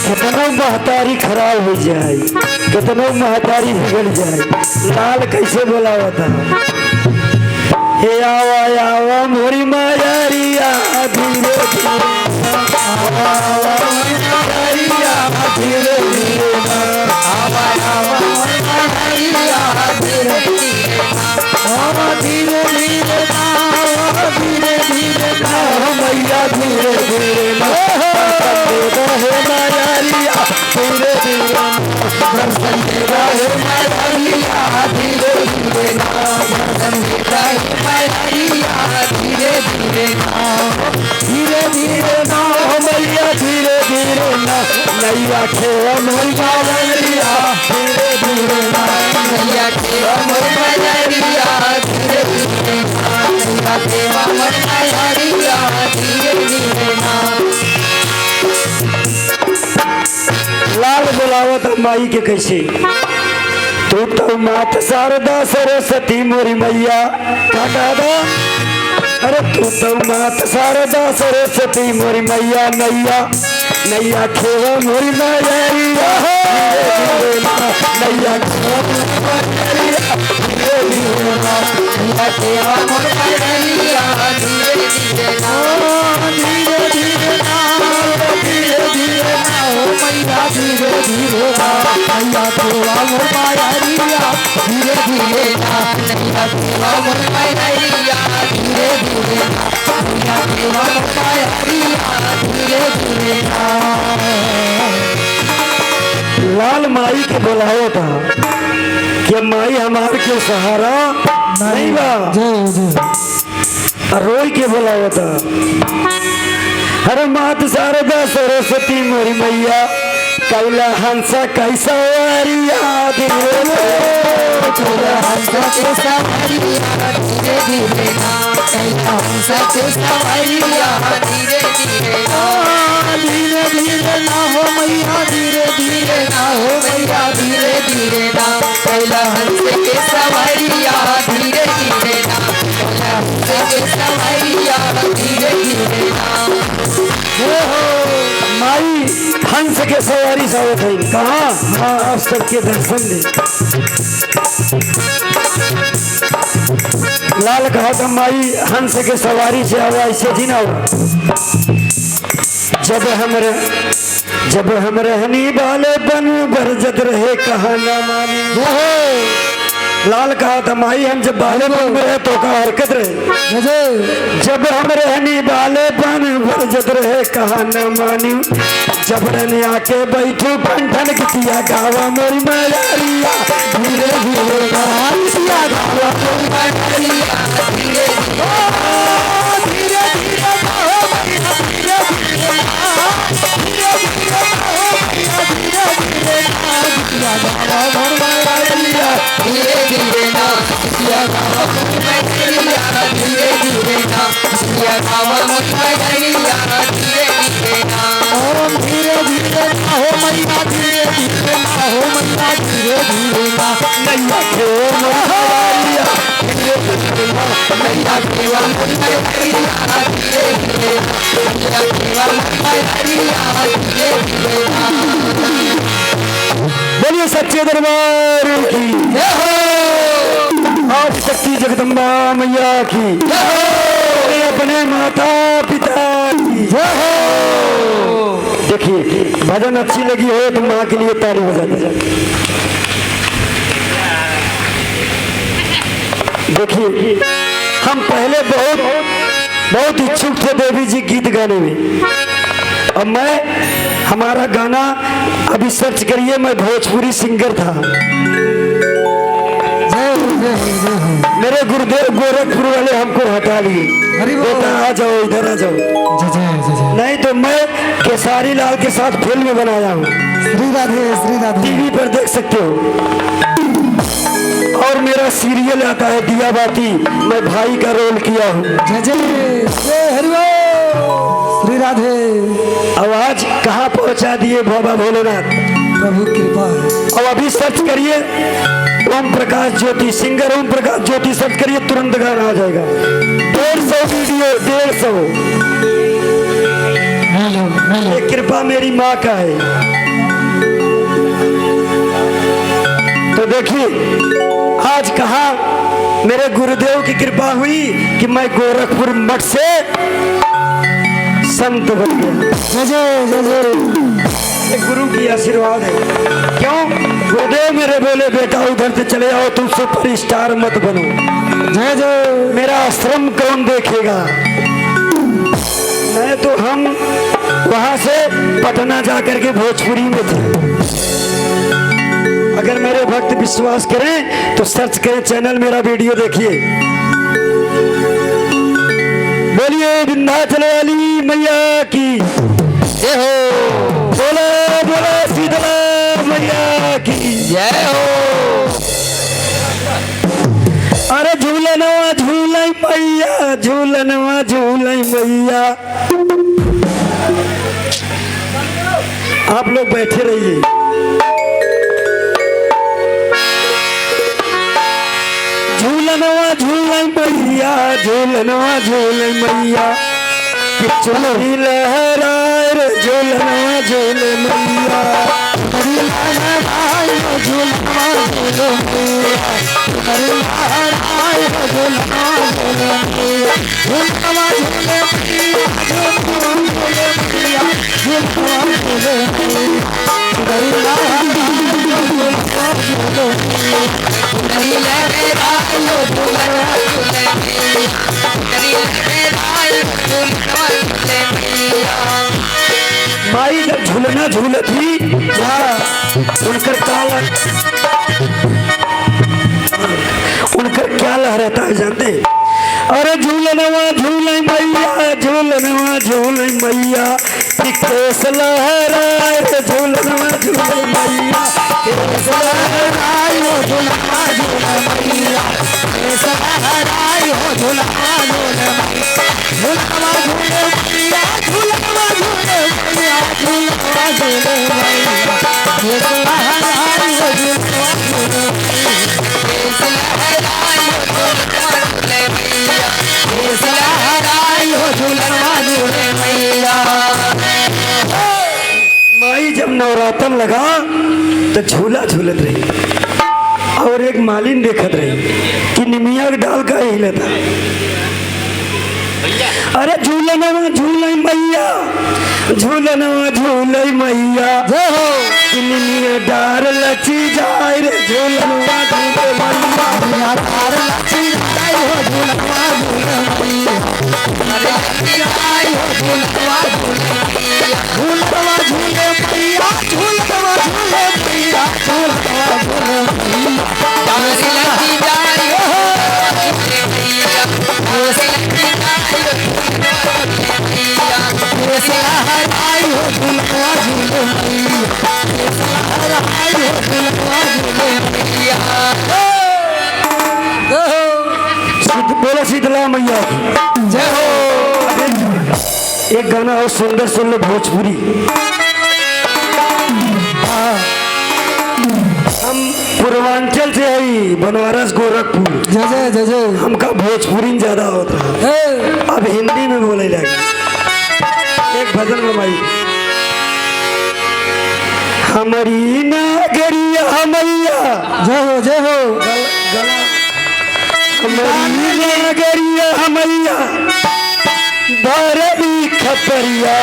कितनो महतारी खराब हो जाए, कितनो महतारी बिगड़ जाए, लाल कैसे बोलावा था, हे आवा आवा मोरी मायरिया धीरे धीरे, आवा आवा मायरिया धीरे धीरे, आवा आवा मायरिया धीरे धीरे, आवा धीरे धीरे, धीरे धीरे मैया धीरे धीरे, हे मायरिया धीरे धीरे। दर्शन देता है मैया धीरे धीरे ना, दर्शन देता है मैया धीरे धीरे ना, धीरे धीरे ना हो मैया धीरे धीरे ना, नैया खेवा मोर बावरिया धीरे धीरे ना, नैया खेवा मोर मैया धीरे धीरे ना, नैया खेवा मोर मैया धीरे धीरे ना। लाल बुलावत माई के कैसे, तू तो मात शारदा सरस्वती मोरी मैया का दादा, अरे तू तो मात शारदा सरस्वती मोरी मैया, नैया नैया खेवा मोरी मैया नैया खेवा नैया खेवा मोर मैया धीरे धीरे ना, धीरे धीरे ना धीरे धीरे ना हो मैया धीरे धीरे ना, नैया खेवा मोर मैया धीरे धीरे ना, नैया खेवा मोर मैया धीरे धीरे ना, नैया खेवा मोर मैया धीरे धीरे ना। लाल माई के बुलाओ था कि माई हमार के सहारा नहीं बा, रोई के बुलाओ था, हर मात शारदा सरस्वती मोरी मैया कैला हंसा कैसा वारिया धीरे कैला हंसा के सवारिया धीरे धीरे ना, कैला हंसा के सवारिया धीरे धीरे ना, धीरे धीरे ना हो मैया धीरे धीरे ना हो मैया धीरे धीरे ना, कैला हंस के सवारिया धीरे धीरे ना, कैला हंस के सवारिया धीरे धीरे ना। माई हंस के सवारी सावत है कहा, हाँ आप सबके दर्शन दे। लाल कहा था माई हंस के सवारी से आवा ऐसे जी ना हुआ, जब हम रहनी वाले बन बरजत रहे कहा ना मानी, लाल कहा था माई हम जब बाले बन में रहे तो का हरकत रहे, जब हम रहनी वाले बन बरजत रहे कहा न मानी, जब रहने आके बैठू पंठन किया गावा मोरी मैया धीरे धीरे गावा किया गावा मोरी मैया धीरे धीरे धीरे धीरे गावा मैया धीरे धीरे धीरे धीरे गावा मैया धीरे धीरे किया गावा मोरी मैया धीरे धीरे ना, किया गावा मोर मैया धीरे धीरे ना, किया गावा मोर मैया धीरे धीरे ना, ओम धीरे धीरे ना हो मैया धीरे धीरे ना हो मैया धीरे धीरे ना, नैया खेवा मैया धीरे धीरे ना, नैया खेवा मोर मैया धीरे धीरे ना, नैया खेवा मोर मैया धीरे धीरे ना। बोलिए सच्चे दरबार की जय हो, आप शक्ति जगदम्बा मैया की जय हो, अपने माता पिता की जय हो। देखिए भजन अच्छी लगी हो तो माँ के लिए ताली बजा दीजिए। देखिए हम पहले बहुत इच्छुक थे देवी जी गीत गाने में, और मैं हमारा गाना अभी सर्च करिए, मैं भोजपुरी सिंगर था। मेरे गुरुदेव गोरखपुर वाले हमको हटा लिए, बेटा आ जाओ इधर आ जाओ, नहीं तो मैं केसारी लाल के साथ फिल्म बनाया हूँ, श्री राधे टीवी पर देख सकते हो, और मेरा सीरियल आता है दिया बाती, मैं भाई का रोल किया हूँ। श्री राधे। आवाज कहाँ पहुँचा दिए बाबा भोलेनाथ, प्रभु कृपा। अब अभी सर्च करिए ओम प्रकाश ज्योति, सिंगर ओम प्रकाश ज्योति सर्च करिए, तुरंत गाना आ जाएगा। 150 वीडियो 150। ये कृपा मेरी माँ का है। तो देखिए आज कहा मेरे गुरुदेव की कृपा हुई कि मैं गोरखपुर मठ से संत बन गया। ये गुरु की आशीर्वाद है। क्यों? गुरुदेव मेरे बोले बेटा उधर से चले आओ, तुम सुपर स्टार मत बनो। जय जय। मेरा आश्रम कौन देखेगा? नहीं तो हम वहां से पटना जाकर के भोजपुरी में थे। अगर मेरे भक्त विश्वास करें तो सर्च करें चैनल मेरा वीडियो देखिए। बोलिए विंध्याचल वाली मैया की जय हो, बोले बोले शीतला मैया की जय हो। अरे झूलनवा झूलाई मैया, झूलनवा झूलाई मैया। आप लोग बैठे रहिए। झूलनवा झूलाई मैया, झूलनवा झूलाई मैया। कि चुनरी लहराए रे झूलनवा झूले मैया। लहराए रे झूलनवा झूले मैया। लहराए रे झूलनवा झूले मैया। झूलनवा झूले मैया, झूलनवा झूले मैया। झूलनवा झूले मैया। चुनरी लहराए रे झूलनवा झूले मैया। चुनरी लहराए रे झूलनवा झूले मैया। चुनरी लहराए रे झूलनवा झूले मैया। माई जब झूलना झूलती उनकर क्या लहराता है जानते? अरे झूलनवा झूले मैया, झूलनवा झूले मैया। केस लहराए रे झूलनवा झूले मैया। केस लहराए हो झूलनवा झूले मैया। केस लहराए हो झूलनवा झूले मैया। झूलनवा झूले मैया, झूलनवा झूले मैया। झूलनवा झूले मैया। केस लहराए हो झूलनवा झूले मैया। केस लहराए हो झूलनवा झूले मैया। केस लहराए हो झूलनवा झूले मैया। माई जब नवरात्र लगा तो झूला झूलत रही और एक मालिन देखत रही कि निमिया के डाल का हिलता। अरे झूलनवा झूले मैया, झूलनवा झूले मैया। कि निमिया डार लची जाए रे झूलनवा झूले मैया। डार लची जाए हो झूलनवा झूले मैया। अरे लहराए हो झूलनवा झूले मैया। झूलनवा झूले मैया, झूलनवा झूले मैया। झूलनवा झूले मैया। डांसी लगी जाए हो झूले मैया। डांसी लगी जाए हो झूलनवा झूले मैया। केस लहराए हो झूलनवा झूले मैया। केस लहराए हो झूलनवा झूले मैया। बोलो शीतला मैया की जय हो। एक गाना और सुंदर सुन लो भोजपुरी। हम पूर्वांचल से आई बनारस गोरखपुर। जय जय जय हमका भोजपुरी में ज्यादा होता है, अब हिंदी में बोले लगे। एक भजन में भाई हमारी नागरिया मैया। जय हो जय हो। हमारी नागरिया मैया। बारवी खपरिया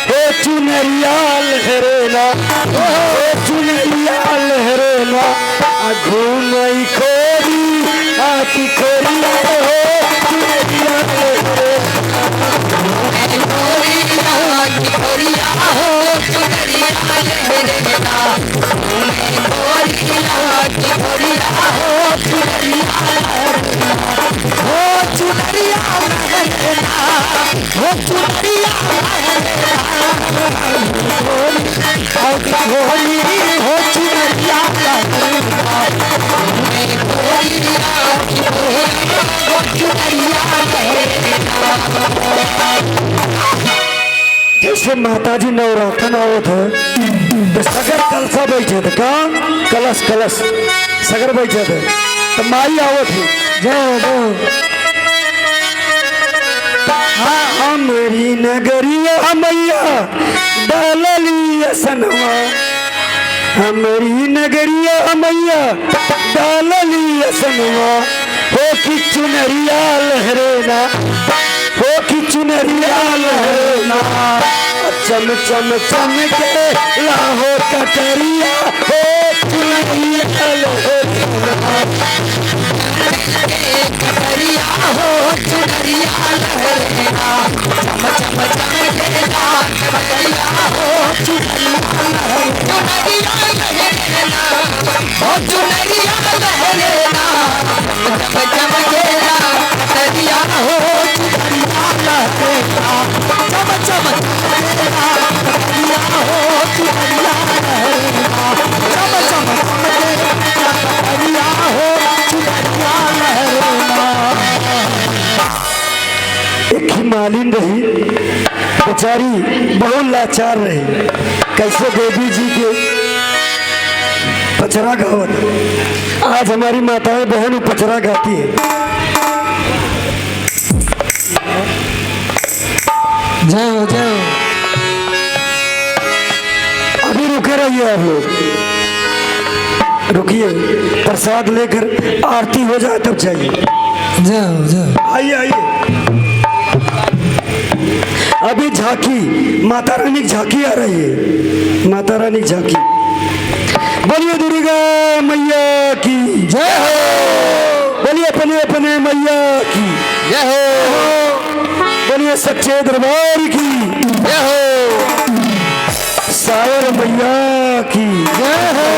हो चुनरिया लहरेना। हो चुनरिया लहरेना। घूमई खोरी आकी खोरिया हो चुनरिया लहरेना। गोरिया की गोरिया हो चुनरिया लहरेना। गोरिया की गोरिया हो चुनरिया लहरेना। हो चुनरिया लहरेना। हो चुनरिया खोरी हो चुनरिया लहरेना। गोरिया की गोरिया हो चुनरिया लहरेना। जैसे माता जी नवरात्र आवत है तो सगर कलसा बैठे थे का कलश कलश सगर बैठे थे तो माई आवत है। जय हो हाँ मेरी नगरिया मैया डालली असनवा। हमारी नगरिया मैया डालली असनवा। हो कि चुनरिया लहरेना। हो कि चुनरिया लहरेना। चम चम चम के लाहो कटरिया। हो चुनरिया लहरेना। कटरिया हो चुनरिया लहरेना। चम चम चमकेगा कटरिया हो चुनरिया लहरेना। चुनरिया लहरेना। चम चम चमकेला कटरिया हो चुनरिया लहरेला चम चम चमकेला कटरिया हो चुनरिया लहरेला। एक ही मालिन रही, बेचारी बहुत लाचार रही। कैसे देवी जी के पचरा गावत। आज हमारी माताएं बहन पचरा गाती है। जय हो जय हो। अभी रुके रहिए आप लोग, रुकिए, प्रसाद लेकर आरती हो जाए तब जाइए। जय हो जय हो। आइए आइए। अभी झांकी, माता रानी की झांकी आ रही है। माता रानी की झांकी। बोलिए दुर्गा मैया की जय हो। बोलिए अपने अपने मैया की जय हो, बोलिए सच्चे दरबार की जय हो, सावर मैया की जय हो।